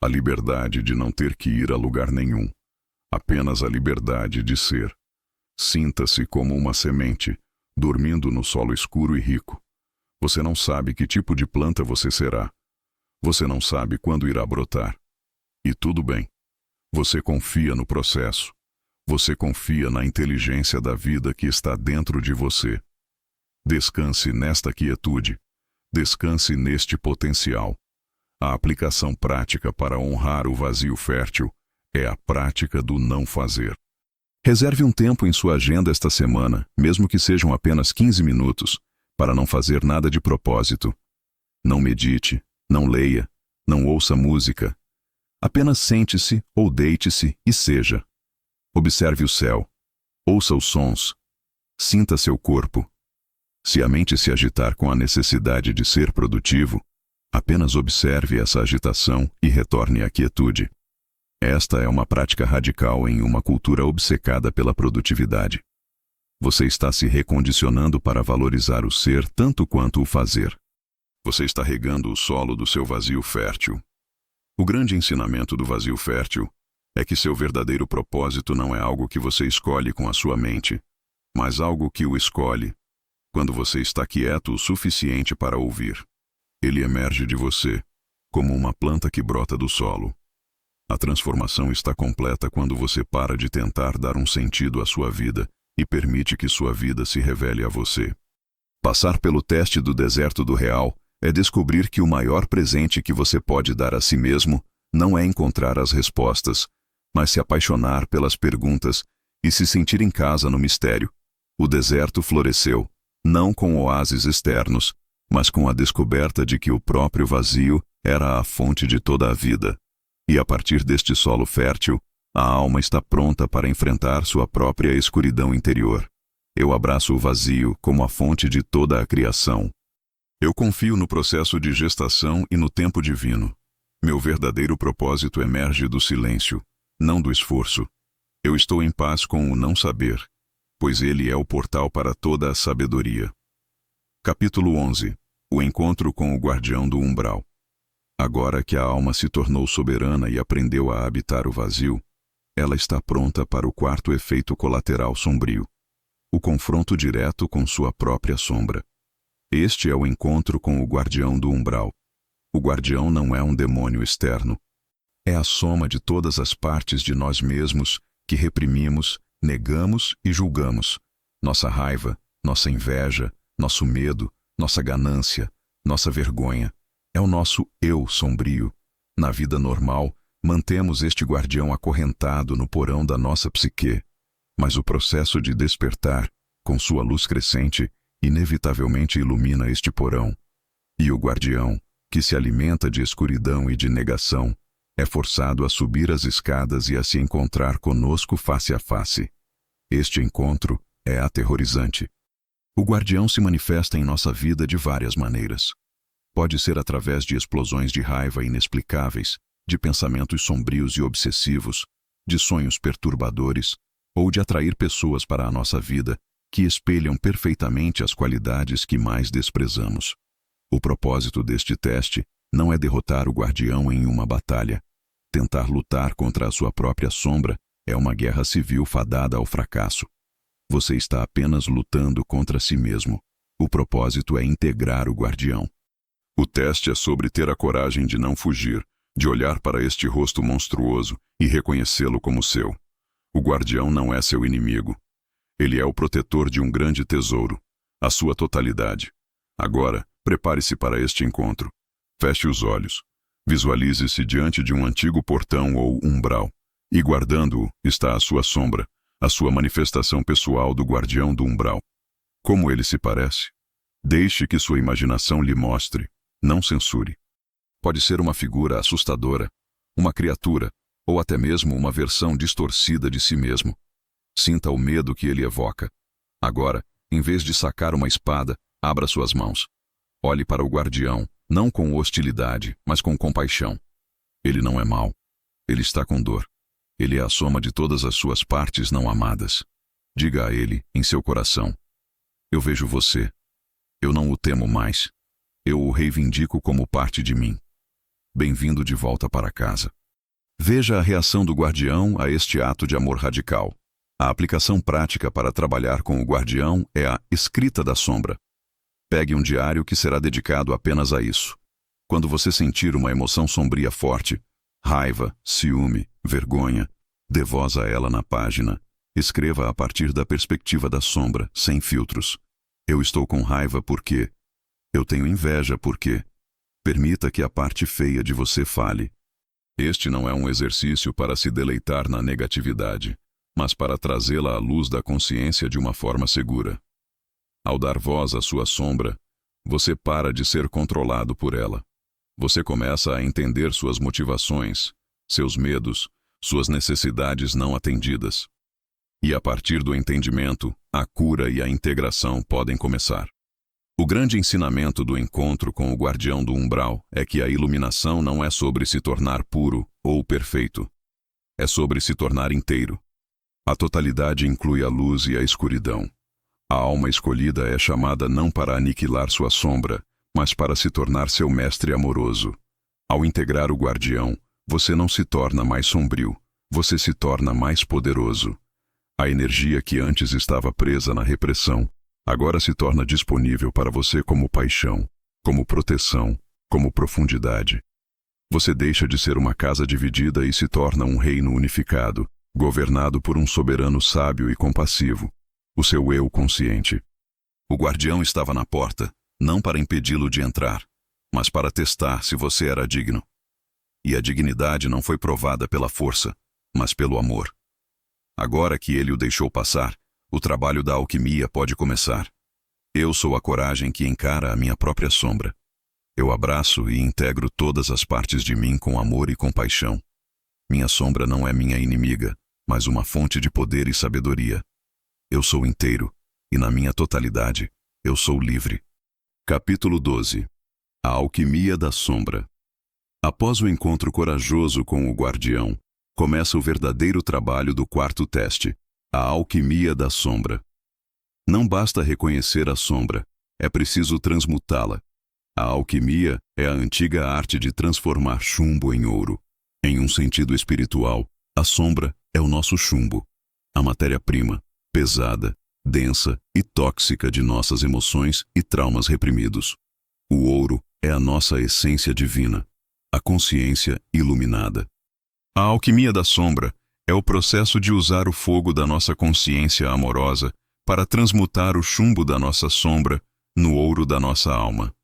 A liberdade de não ter que ir a lugar nenhum. Apenas a liberdade de ser. Sinta-se como uma semente, dormindo no solo escuro e rico. Você não sabe que tipo de planta você será. Você não sabe quando irá brotar. E tudo bem. Você confia no processo. Você confia na inteligência da vida que está dentro de você. Descanse nesta quietude. Descanse neste potencial. A aplicação prática para honrar o vazio fértil é a prática do não fazer. Reserve um tempo em sua agenda esta semana, mesmo que sejam apenas 15 minutos, para não fazer nada de propósito. Não medite, não leia, não ouça música. Apenas sente-se ou deite-se e seja. Observe o céu. Ouça os sons. Sinta seu corpo. Se a mente se agitar com a necessidade de ser produtivo, apenas observe essa agitação e retorne à quietude. Esta é uma prática radical em uma cultura obcecada pela produtividade. Você está se recondicionando para valorizar o ser tanto quanto o fazer. Você está regando o solo do seu vazio fértil. O grande ensinamento do vazio fértil é que seu verdadeiro propósito não é algo que você escolhe com a sua mente, mas algo que o escolhe quando você está quieto o suficiente para ouvir. Ele emerge de você, como uma planta que brota do solo. A transformação está completa quando você para de tentar dar um sentido à sua vida e permite que sua vida se revele a você. Passar pelo teste do deserto do real é descobrir que o maior presente que você pode dar a si mesmo não é encontrar as respostas, mas se apaixonar pelas perguntas e se sentir em casa no mistério. O deserto floresceu, não com oásis externos, mas com a descoberta de que o próprio vazio era a fonte de toda a vida. E a partir deste solo fértil, a alma está pronta para enfrentar sua própria escuridão interior. Eu abraço o vazio como a fonte de toda a criação. Eu confio no processo de gestação e no tempo divino. Meu verdadeiro propósito emerge do silêncio, não do esforço. Eu estou em paz com o não saber, pois ele é o portal para toda a sabedoria. Capítulo 11. O encontro com o guardião do umbral. Agora que a alma se tornou soberana e aprendeu a habitar o vazio, ela está pronta para o quarto efeito colateral sombrio, o confronto direto com sua própria sombra. Este é o encontro com o guardião do umbral. O guardião não é um demônio externo. É a soma de todas as partes de nós mesmos que reprimimos, negamos e julgamos. Nossa raiva, nossa inveja, nosso medo, nossa ganância, nossa vergonha. É o nosso eu sombrio. Na vida normal, mantemos este guardião acorrentado no porão da nossa psique. Mas o processo de despertar, com sua luz crescente, inevitavelmente ilumina este porão. E o guardião, que se alimenta de escuridão e de negação, é forçado a subir as escadas e a se encontrar conosco face a face. Este encontro é aterrorizante. O guardião se manifesta em nossa vida de várias maneiras. Pode ser através de explosões de raiva inexplicáveis, de pensamentos sombrios e obsessivos, de sonhos perturbadores, ou de atrair pessoas para a nossa vida que espelham perfeitamente as qualidades que mais desprezamos. O propósito deste teste não é derrotar o guardião em uma batalha. Tentar lutar contra a sua própria sombra é uma guerra civil fadada ao fracasso. Você está apenas lutando contra si mesmo. O propósito é integrar o guardião. O teste é sobre ter a coragem de não fugir, de olhar para este rosto monstruoso e reconhecê-lo como seu. O guardião não é seu inimigo. Ele é o protetor de um grande tesouro, a sua totalidade. Agora, prepare-se para este encontro. Feche os olhos. Visualize-se diante de um antigo portão ou umbral. E guardando-o está a sua sombra, a sua manifestação pessoal do guardião do umbral. Como ele se parece? Deixe que sua imaginação lhe mostre. Não censure. Pode ser uma figura assustadora, uma criatura, ou até mesmo uma versão distorcida de si mesmo. Sinta o medo que ele evoca. Agora, em vez de sacar uma espada, abra suas mãos. Olhe para o guardião, não com hostilidade, mas com compaixão. Ele não é mau. Ele está com dor. Ele é a soma de todas as suas partes não amadas. Diga a ele, em seu coração: eu vejo você. Eu não o temo mais. Eu o reivindico como parte de mim. Bem-vindo de volta para casa. Veja a reação do guardião a este ato de amor radical. A aplicação prática para trabalhar com o guardião é a escrita da sombra. Pegue um diário que será dedicado apenas a isso. Quando você sentir uma emoção sombria forte, raiva, ciúme, vergonha, dê voz a ela na página. Escreva a partir da perspectiva da sombra, sem filtros. Eu estou com raiva porque... Eu tenho inveja porque... Permita que a parte feia de você fale. Este não é um exercício para se deleitar na negatividade, mas para trazê-la à luz da consciência de uma forma segura. Ao dar voz à sua sombra, você para de ser controlado por ela. Você começa a entender suas motivações, seus medos, suas necessidades não atendidas. E a partir do entendimento, a cura e a integração podem começar. O grande ensinamento do encontro com o guardião do umbral é que a iluminação não é sobre se tornar puro ou perfeito. É sobre se tornar inteiro. A totalidade inclui a luz e a escuridão. A alma escolhida é chamada não para aniquilar sua sombra, mas para se tornar seu mestre amoroso. Ao integrar o guardião, você não se torna mais sombrio, você se torna mais poderoso. A energia que antes estava presa na repressão, agora se torna disponível para você como paixão, como proteção, como profundidade. Você deixa de ser uma casa dividida e se torna um reino unificado, governado por um soberano sábio e compassivo, o seu eu consciente. O guardião estava na porta, não para impedi-lo de entrar, mas para testar se você era digno. E a dignidade não foi provada pela força, mas pelo amor. Agora que ele o deixou passar, o trabalho da alquimia pode começar. Eu sou a coragem que encara a minha própria sombra. Eu abraço e integro todas as partes de mim com amor e compaixão. Minha sombra não é minha inimiga, mas uma fonte de poder e sabedoria. Eu sou inteiro, e na minha totalidade, eu sou livre. Capítulo 12. A alquimia da sombra. Após o encontro corajoso com o guardião, começa o verdadeiro trabalho do quarto teste, a alquimia da sombra. Não basta reconhecer a sombra, é preciso transmutá-la. A alquimia é a antiga arte de transformar chumbo em ouro. Em um sentido espiritual, a sombra é o nosso chumbo, a matéria-prima, pesada, densa e tóxica de nossas emoções e traumas reprimidos. O ouro é a nossa essência divina, a consciência iluminada. A alquimia da sombra é o processo de usar o fogo da nossa consciência amorosa para transmutar o chumbo da nossa sombra no ouro da nossa alma.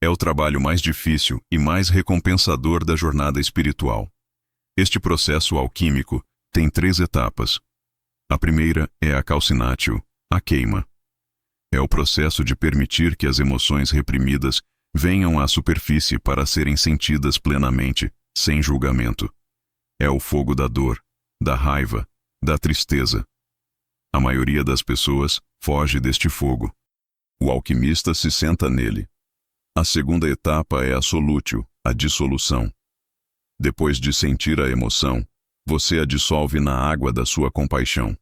É o trabalho mais difícil e mais recompensador da jornada espiritual. Este processo alquímico tem 3 etapas. A primeira é a calcinatio, a queima. É o processo de permitir que as emoções reprimidas venham à superfície para serem sentidas plenamente, sem julgamento. É o fogo da dor, da raiva, da tristeza. A maioria das pessoas foge deste fogo. O alquimista se senta nele. A segunda etapa é a solútio, a dissolução. Depois de sentir a emoção, você a dissolve na água da sua compaixão.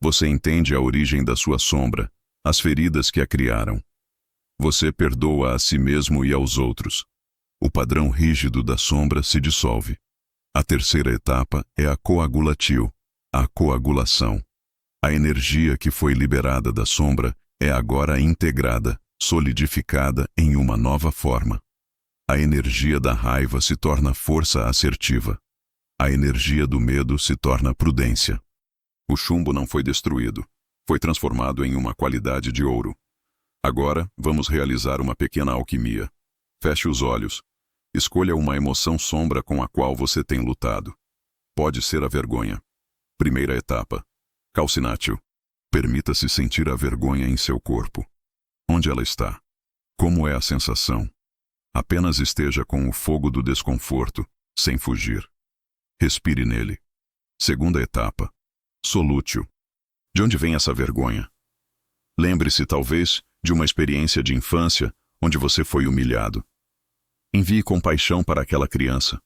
Você entende a origem da sua sombra, as feridas que a criaram. Você perdoa a si mesmo e aos outros. O padrão rígido da sombra se dissolve. A terceira etapa é a coagulatio, a coagulação. A energia que foi liberada da sombra é agora integrada, solidificada em uma nova forma. A energia da raiva se torna força assertiva. A energia do medo se torna prudência. O chumbo não foi destruído, foi transformado em uma qualidade de ouro. Agora, vamos realizar uma pequena alquimia. Feche os olhos. Escolha uma emoção sombra com a qual você tem lutado. Pode ser a vergonha. Primeira etapa. Calcinatio. Permita-se sentir a vergonha em seu corpo. Onde ela está? Como é a sensação? Apenas esteja com o fogo do desconforto, sem fugir. Respire nele. Segunda etapa. Solútio. De onde vem essa vergonha? Lembre-se, talvez, de uma experiência de infância onde você foi humilhado. Envie compaixão para aquela criança.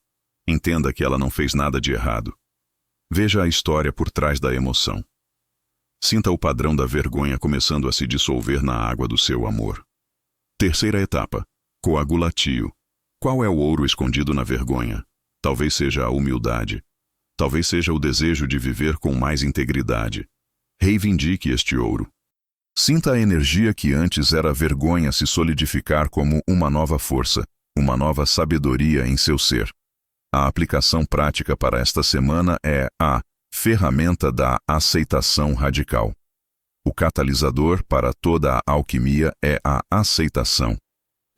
Entenda que ela não fez nada de errado. Veja a história por trás da emoção. Sinta o padrão da vergonha começando a se dissolver na água do seu amor. Terceira etapa. Coagulatio. Qual é o ouro escondido na vergonha? Talvez seja a humildade. Talvez seja o desejo de viver com mais integridade. Reivindique este ouro. Sinta a energia que antes era vergonha se solidificar como uma nova força, uma nova sabedoria em seu ser. A aplicação prática para esta semana é a ferramenta da aceitação radical. O catalisador para toda a alquimia é a aceitação.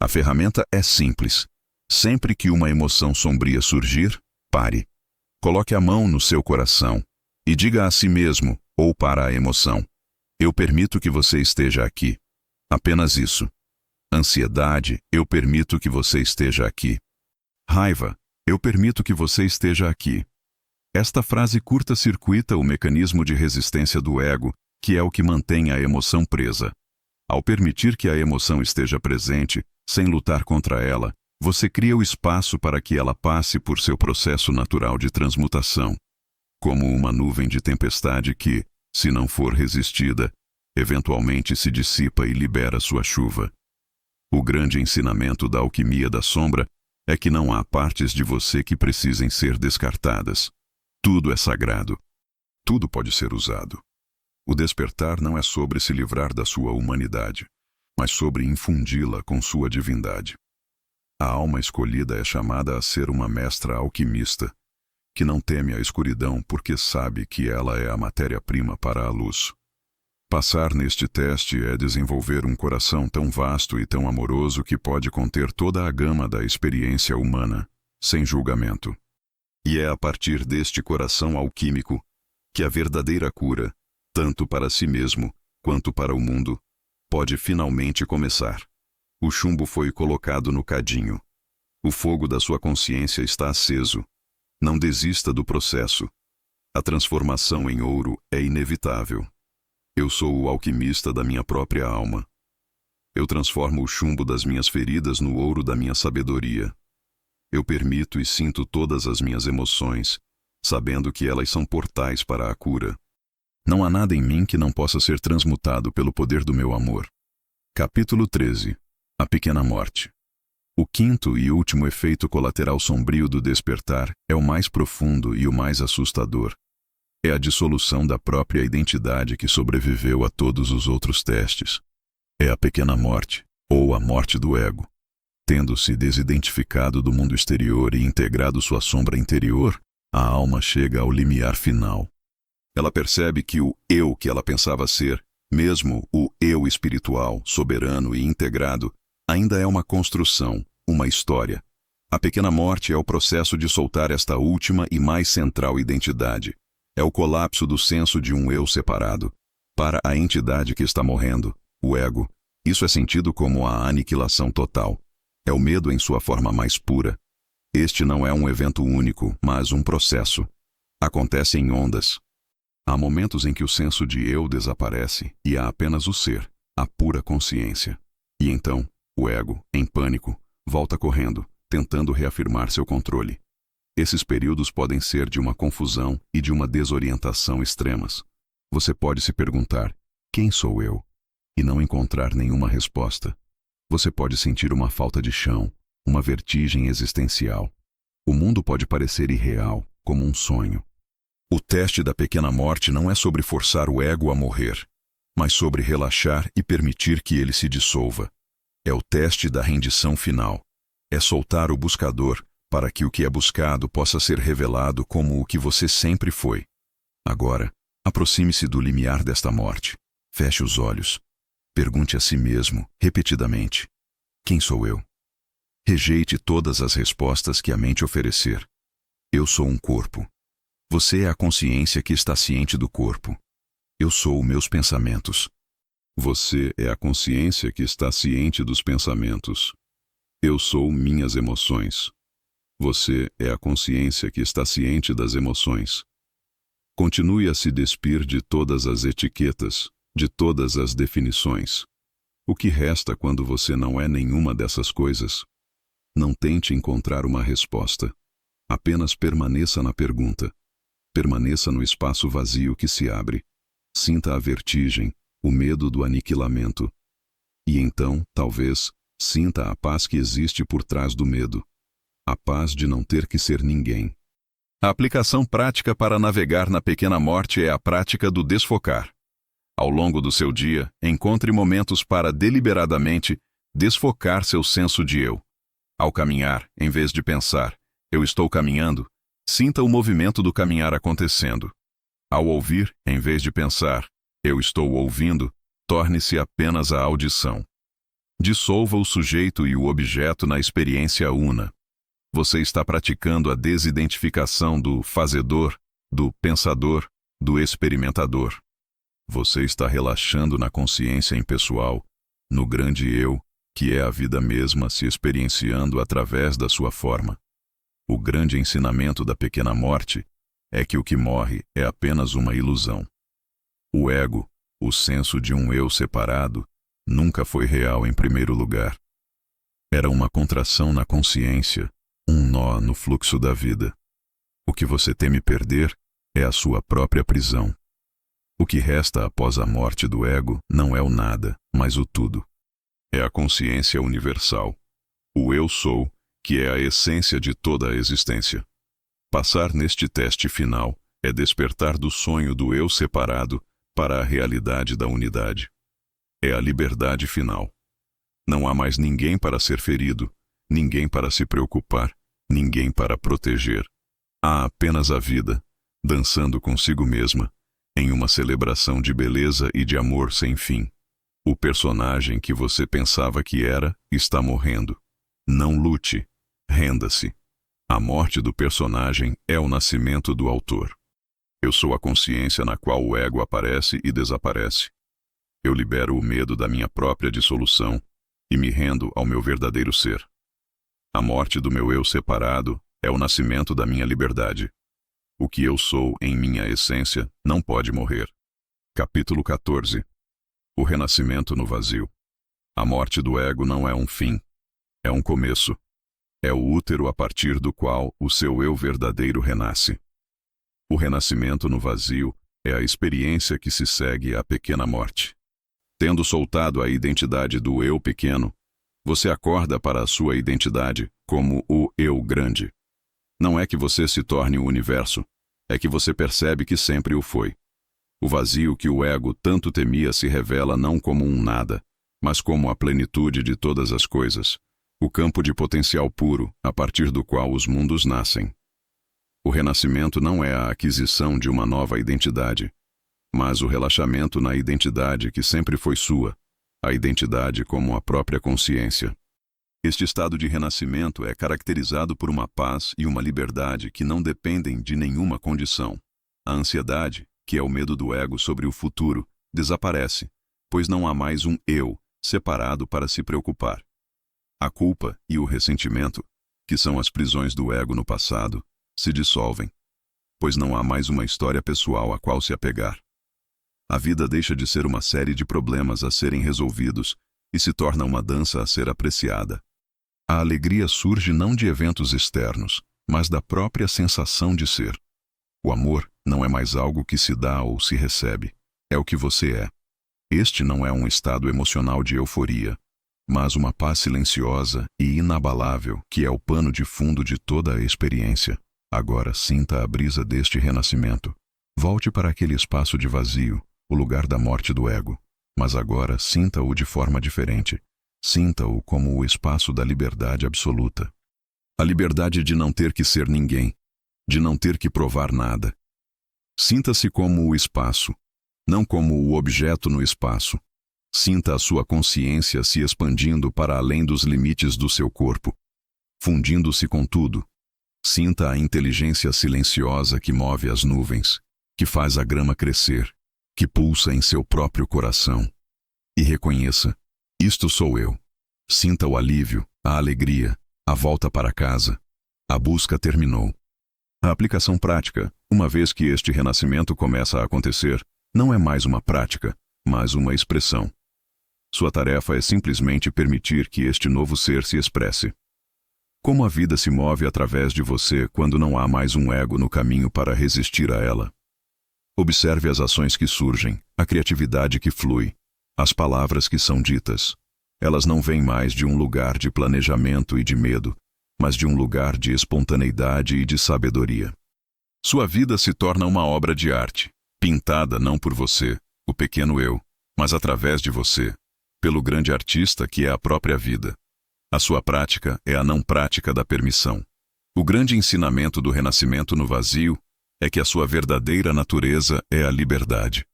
A ferramenta é simples. Sempre que uma emoção sombria surgir, pare. Coloque a mão no seu coração e diga a si mesmo ou para a emoção: eu permito que você esteja aqui. Apenas isso. Ansiedade, eu permito que você esteja aqui. Raiva, eu permito que você esteja aqui. Esta frase curta-circuita o mecanismo de resistência do ego, que é o que mantém a emoção presa. Ao permitir que a emoção esteja presente, sem lutar contra ela, você cria o espaço para que ela passe por seu processo natural de transmutação. Como uma nuvem de tempestade que, se não for resistida, eventualmente se dissipa e libera sua chuva. O grande ensinamento da alquimia da sombra é que não há partes de você que precisem ser descartadas. Tudo é sagrado. Tudo pode ser usado. O despertar não é sobre se livrar da sua humanidade, mas sobre infundi-la com sua divindade. A alma escolhida é chamada a ser uma mestra alquimista, que não teme a escuridão porque sabe que ela é a matéria-prima para a luz. Passar neste teste é desenvolver um coração tão vasto e tão amoroso que pode conter toda a gama da experiência humana, sem julgamento. E é a partir deste coração alquímico que a verdadeira cura, tanto para si mesmo quanto para o mundo, pode finalmente começar. O chumbo foi colocado no cadinho. O fogo da sua consciência está aceso. Não desista do processo. A transformação em ouro é inevitável. Eu sou o alquimista da minha própria alma. Eu transformo o chumbo das minhas feridas no ouro da minha sabedoria. Eu permito e sinto todas as minhas emoções, sabendo que elas são portais para a cura. Não há nada em mim que não possa ser transmutado pelo poder do meu amor. Capítulo 13. A pequena morte. O quinto e último efeito colateral sombrio do despertar é o mais profundo e o mais assustador. É a dissolução da própria identidade que sobreviveu a todos os outros testes. É a pequena morte, ou a morte do ego. Tendo-se desidentificado do mundo exterior e integrado sua sombra interior, a alma chega ao limiar final. Ela percebe que o eu que ela pensava ser, mesmo o eu espiritual, soberano e integrado, ainda é uma construção, uma história. A pequena morte é o processo de soltar esta última e mais central identidade. É o colapso do senso de um eu separado. Para a entidade que está morrendo, o ego, isso é sentido como a aniquilação total. É o medo em sua forma mais pura. Este não é um evento único, mas um processo. Acontece em ondas. Há momentos em que o senso de eu desaparece e há apenas o ser, a pura consciência. E então, o ego, em pânico, volta correndo, tentando reafirmar seu controle. Esses períodos podem ser de uma confusão e de uma desorientação extremas. Você pode se perguntar: quem sou eu? E não encontrar nenhuma resposta. Você pode sentir uma falta de chão, uma vertigem existencial. O mundo pode parecer irreal, como um sonho. O teste da pequena morte não é sobre forçar o ego a morrer, mas sobre relaxar e permitir que ele se dissolva. É o teste da rendição final. É soltar o buscador para que o que é buscado possa ser revelado como o que você sempre foi. Agora, aproxime-se do limiar desta morte. Feche os olhos. Pergunte a si mesmo, repetidamente: quem sou eu? Rejeite todas as respostas que a mente oferecer. Eu sou um corpo. Você é a consciência que está ciente do corpo. Eu sou meus pensamentos. Você é a consciência que está ciente dos pensamentos. Eu sou minhas emoções. Você é a consciência que está ciente das emoções. Continue a se despir de todas as etiquetas, de todas as definições. O que resta quando você não é nenhuma dessas coisas? Não tente encontrar uma resposta. Apenas permaneça na pergunta. Permaneça no espaço vazio que se abre. Sinta a vertigem, o medo do aniquilamento. E então, talvez, sinta a paz que existe por trás do medo. A paz de não ter que ser ninguém. A aplicação prática para navegar na pequena morte é a prática do desfocar. Ao longo do seu dia, encontre momentos para deliberadamente desfocar seu senso de eu. Ao caminhar, em vez de pensar, eu estou caminhando, sinta o movimento do caminhar acontecendo. Ao ouvir, em vez de pensar, eu estou ouvindo, torne-se apenas a audição. Dissolva o sujeito e o objeto na experiência una. Você está praticando a desidentificação do fazedor, do pensador, do experimentador. Você está relaxando na consciência impessoal, no grande eu, que é a vida mesma se experienciando através da sua forma. O grande ensinamento da pequena morte é que o que morre é apenas uma ilusão. O ego, o senso de um eu separado, nunca foi real em primeiro lugar. Era uma contração na consciência, um nó no fluxo da vida. O que você teme perder é a sua própria prisão. O que resta após a morte do ego não é o nada, mas o tudo. É a consciência universal. O eu sou, que é a essência de toda a existência. Passar neste teste final é despertar do sonho do eu separado para a realidade da unidade. É a liberdade final. Não há mais ninguém para ser ferido, ninguém para se preocupar, ninguém para proteger. Há apenas a vida, dançando consigo mesma, em uma celebração de beleza e de amor sem fim. O personagem que você pensava que era está morrendo. Não lute, renda-se. A morte do personagem é o nascimento do autor. Eu sou a consciência na qual o ego aparece e desaparece. Eu libero o medo da minha própria dissolução e me rendo ao meu verdadeiro ser. A morte do meu eu separado é o nascimento da minha liberdade. O que eu sou em minha essência não pode morrer. Capítulo 14. O renascimento no vazio. A morte do ego não é um fim, é um começo. É o útero a partir do qual o seu eu verdadeiro renasce. O renascimento no vazio é a experiência que se segue à pequena morte. Tendo soltado a identidade do eu pequeno, você acorda para a sua identidade como o eu grande. Não é que você se torne o universo, é que você percebe que sempre o foi. O vazio que o ego tanto temia se revela não como um nada, mas como a plenitude de todas as coisas, o campo de potencial puro a partir do qual os mundos nascem. O renascimento não é a aquisição de uma nova identidade, mas o relaxamento na identidade que sempre foi sua, a identidade como a própria consciência. Este estado de renascimento é caracterizado por uma paz e uma liberdade que não dependem de nenhuma condição. A ansiedade, que é o medo do ego sobre o futuro, desaparece, pois não há mais um eu separado para se preocupar. A culpa e o ressentimento, que são as prisões do ego no passado, se dissolvem, pois não há mais uma história pessoal a qual se apegar. A vida deixa de ser uma série de problemas a serem resolvidos e se torna uma dança a ser apreciada. A alegria surge não de eventos externos, mas da própria sensação de ser. O amor não é mais algo que se dá ou se recebe, é o que você é. Este não é um estado emocional de euforia, mas uma paz silenciosa e inabalável que é o pano de fundo de toda a experiência. Agora sinta a brisa deste renascimento. Volte para aquele espaço de vazio, o lugar da morte do ego. Mas agora sinta-o de forma diferente. Sinta-o como o espaço da liberdade absoluta. A liberdade de não ter que ser ninguém, de não ter que provar nada. Sinta-se como o espaço, não como o objeto no espaço. Sinta a sua consciência se expandindo para além dos limites do seu corpo, fundindo-se com tudo. Sinta a inteligência silenciosa que move as nuvens, que faz a grama crescer, que pulsa em seu próprio coração. E reconheça: isto sou eu. Sinta o alívio, a alegria, a volta para casa. A busca terminou. A aplicação prática, uma vez que este renascimento começa a acontecer, não é mais uma prática, mas uma expressão. Sua tarefa é simplesmente permitir que este novo ser se expresse. Como a vida se move através de você quando não há mais um ego no caminho para resistir a ela? Observe as ações que surgem, a criatividade que flui, as palavras que são ditas. Elas não vêm mais de um lugar de planejamento e de medo, mas de um lugar de espontaneidade e de sabedoria. Sua vida se torna uma obra de arte, pintada não por você, o pequeno eu, mas através de você, pelo grande artista que é a própria vida. A sua prática é a não prática da permissão. O grande ensinamento do renascimento no vazio é que a sua verdadeira natureza é a liberdade.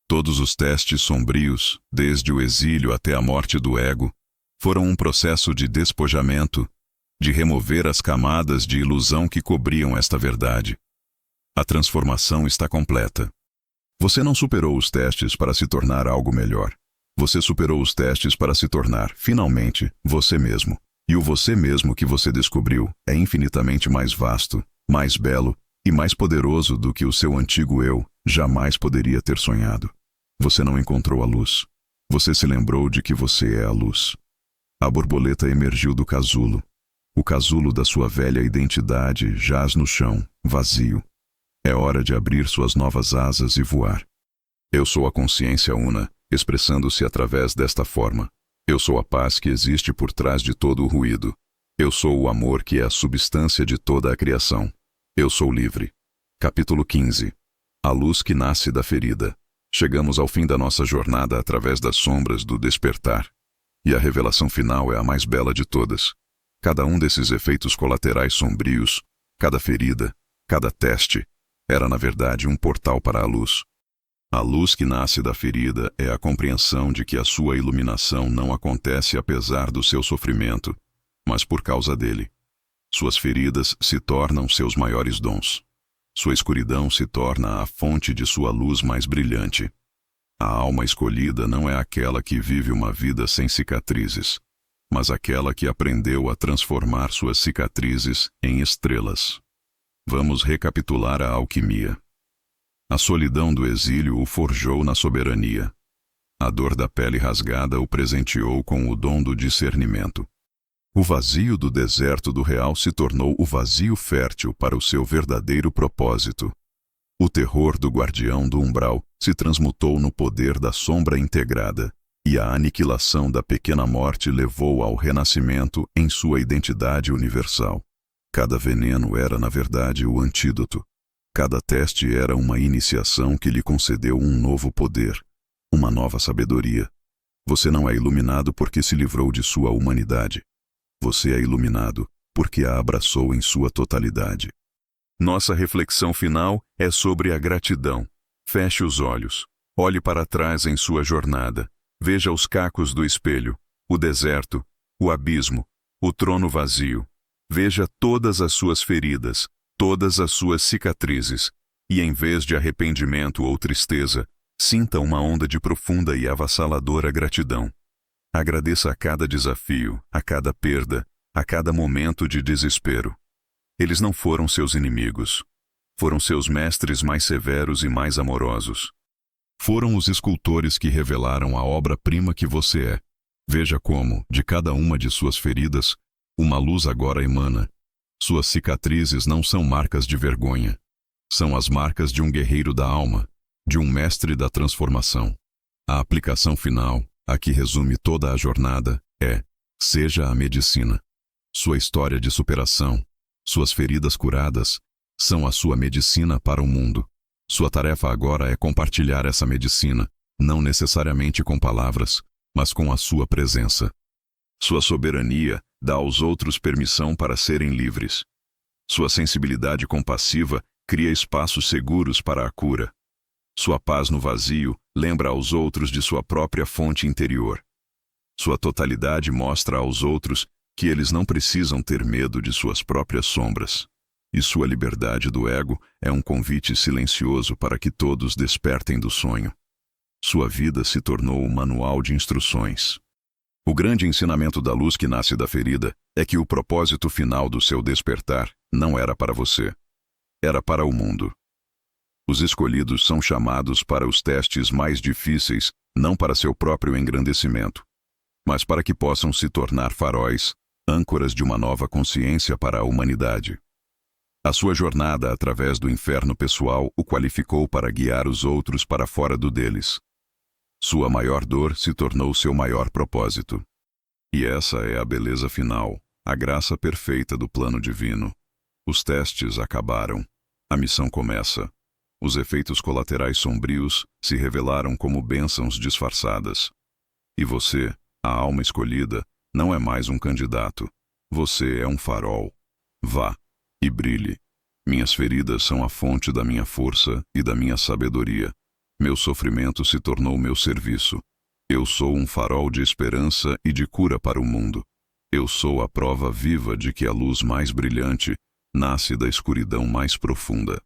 Todos os testes sombrios, desde o exílio até a morte do ego, foram um processo de despojamento, de remover as camadas de ilusão que cobriam esta verdade. A transformação está completa. Você não superou os testes para se tornar algo melhor. Você superou os testes para se tornar, finalmente, você mesmo. E o você mesmo que você descobriu é infinitamente mais vasto, mais belo e mais poderoso do que o seu antigo eu jamais poderia ter sonhado. Você não encontrou a luz. Você se lembrou de que você é a luz. A borboleta emergiu do casulo. O casulo da sua velha identidade jaz no chão, vazio. É hora de abrir suas novas asas e voar. Eu sou a consciência una, expressando-se através desta forma. Eu sou a paz que existe por trás de todo o ruído. Eu sou o amor que é a substância de toda a criação. Eu sou livre. Capítulo 15. A luz que nasce da ferida. Chegamos ao fim da nossa jornada através das sombras do despertar. E a revelação final é a mais bela de todas. Cada um desses efeitos colaterais sombrios, cada ferida, cada teste, era na verdade um portal para a luz. A luz que nasce da ferida é a compreensão de que a sua iluminação não acontece apesar do seu sofrimento, mas por causa dele. Suas feridas se tornam seus maiores dons. Sua escuridão se torna a fonte de sua luz mais brilhante. A alma escolhida não é aquela que vive uma vida sem cicatrizes, mas aquela que aprendeu a transformar suas cicatrizes em estrelas. Vamos recapitular a alquimia. A solidão do exílio o forjou na soberania. A dor da pele rasgada o presenteou com o dom do discernimento. O vazio do deserto do real se tornou o vazio fértil para o seu verdadeiro propósito. O terror do guardião do umbral se transmutou no poder da sombra integrada, e a aniquilação da pequena morte levou ao renascimento em sua identidade universal. Cada veneno era, na verdade, o antídoto. Cada teste era uma iniciação que lhe concedeu um novo poder, uma nova sabedoria. Você não é iluminado porque se livrou de sua humanidade. Você é iluminado porque a abraçou em sua totalidade. Nossa reflexão final é sobre a gratidão. Feche os olhos. Olhe para trás em sua jornada. Veja os cacos do espelho, o deserto, o abismo, o trono vazio. Veja todas as suas feridas, todas as suas cicatrizes, e em vez de arrependimento ou tristeza, sinta uma onda de profunda e avassaladora gratidão. Agradeça a cada desafio, a cada perda, a cada momento de desespero. Eles não foram seus inimigos. Foram seus mestres mais severos e mais amorosos. Foram os escultores que revelaram a obra-prima que você é. Veja como, de cada uma de suas feridas, uma luz agora emana. Suas cicatrizes não são marcas de vergonha. São as marcas de um guerreiro da alma, de um mestre da transformação. A aplicação final, a que resume toda a jornada, Seja a medicina. Sua história de superação, suas feridas curadas, são a sua medicina para o mundo. Sua tarefa agora é compartilhar essa medicina, não necessariamente com palavras, mas com a sua presença. Sua soberania dá aos outros permissão para serem livres. Sua sensibilidade compassiva cria espaços seguros para a cura. Sua paz no vazio lembra aos outros de sua própria fonte interior. Sua totalidade mostra aos outros que eles não precisam ter medo de suas próprias sombras. E sua liberdade do ego é um convite silencioso para que todos despertem do sonho. Sua vida se tornou um manual de instruções. O grande ensinamento da luz que nasce da ferida é que o propósito final do seu despertar não era para você. Era para o mundo. Os escolhidos são chamados para os testes mais difíceis, não para seu próprio engrandecimento, mas para que possam se tornar faróis, âncoras de uma nova consciência para a humanidade. A sua jornada através do inferno pessoal o qualificou para guiar os outros para fora do deles. Sua maior dor se tornou seu maior propósito. E essa é a beleza final, a graça perfeita do plano divino. Os testes acabaram. A missão começa. Os efeitos colaterais sombrios se revelaram como bênçãos disfarçadas. E você, a alma escolhida, não é mais um candidato. Você é um farol. Vá e brilhe. Minhas feridas são a fonte da minha força e da minha sabedoria. Meu sofrimento se tornou meu serviço. Eu sou um farol de esperança e de cura para o mundo. Eu sou a prova viva de que a luz mais brilhante nasce da escuridão mais profunda.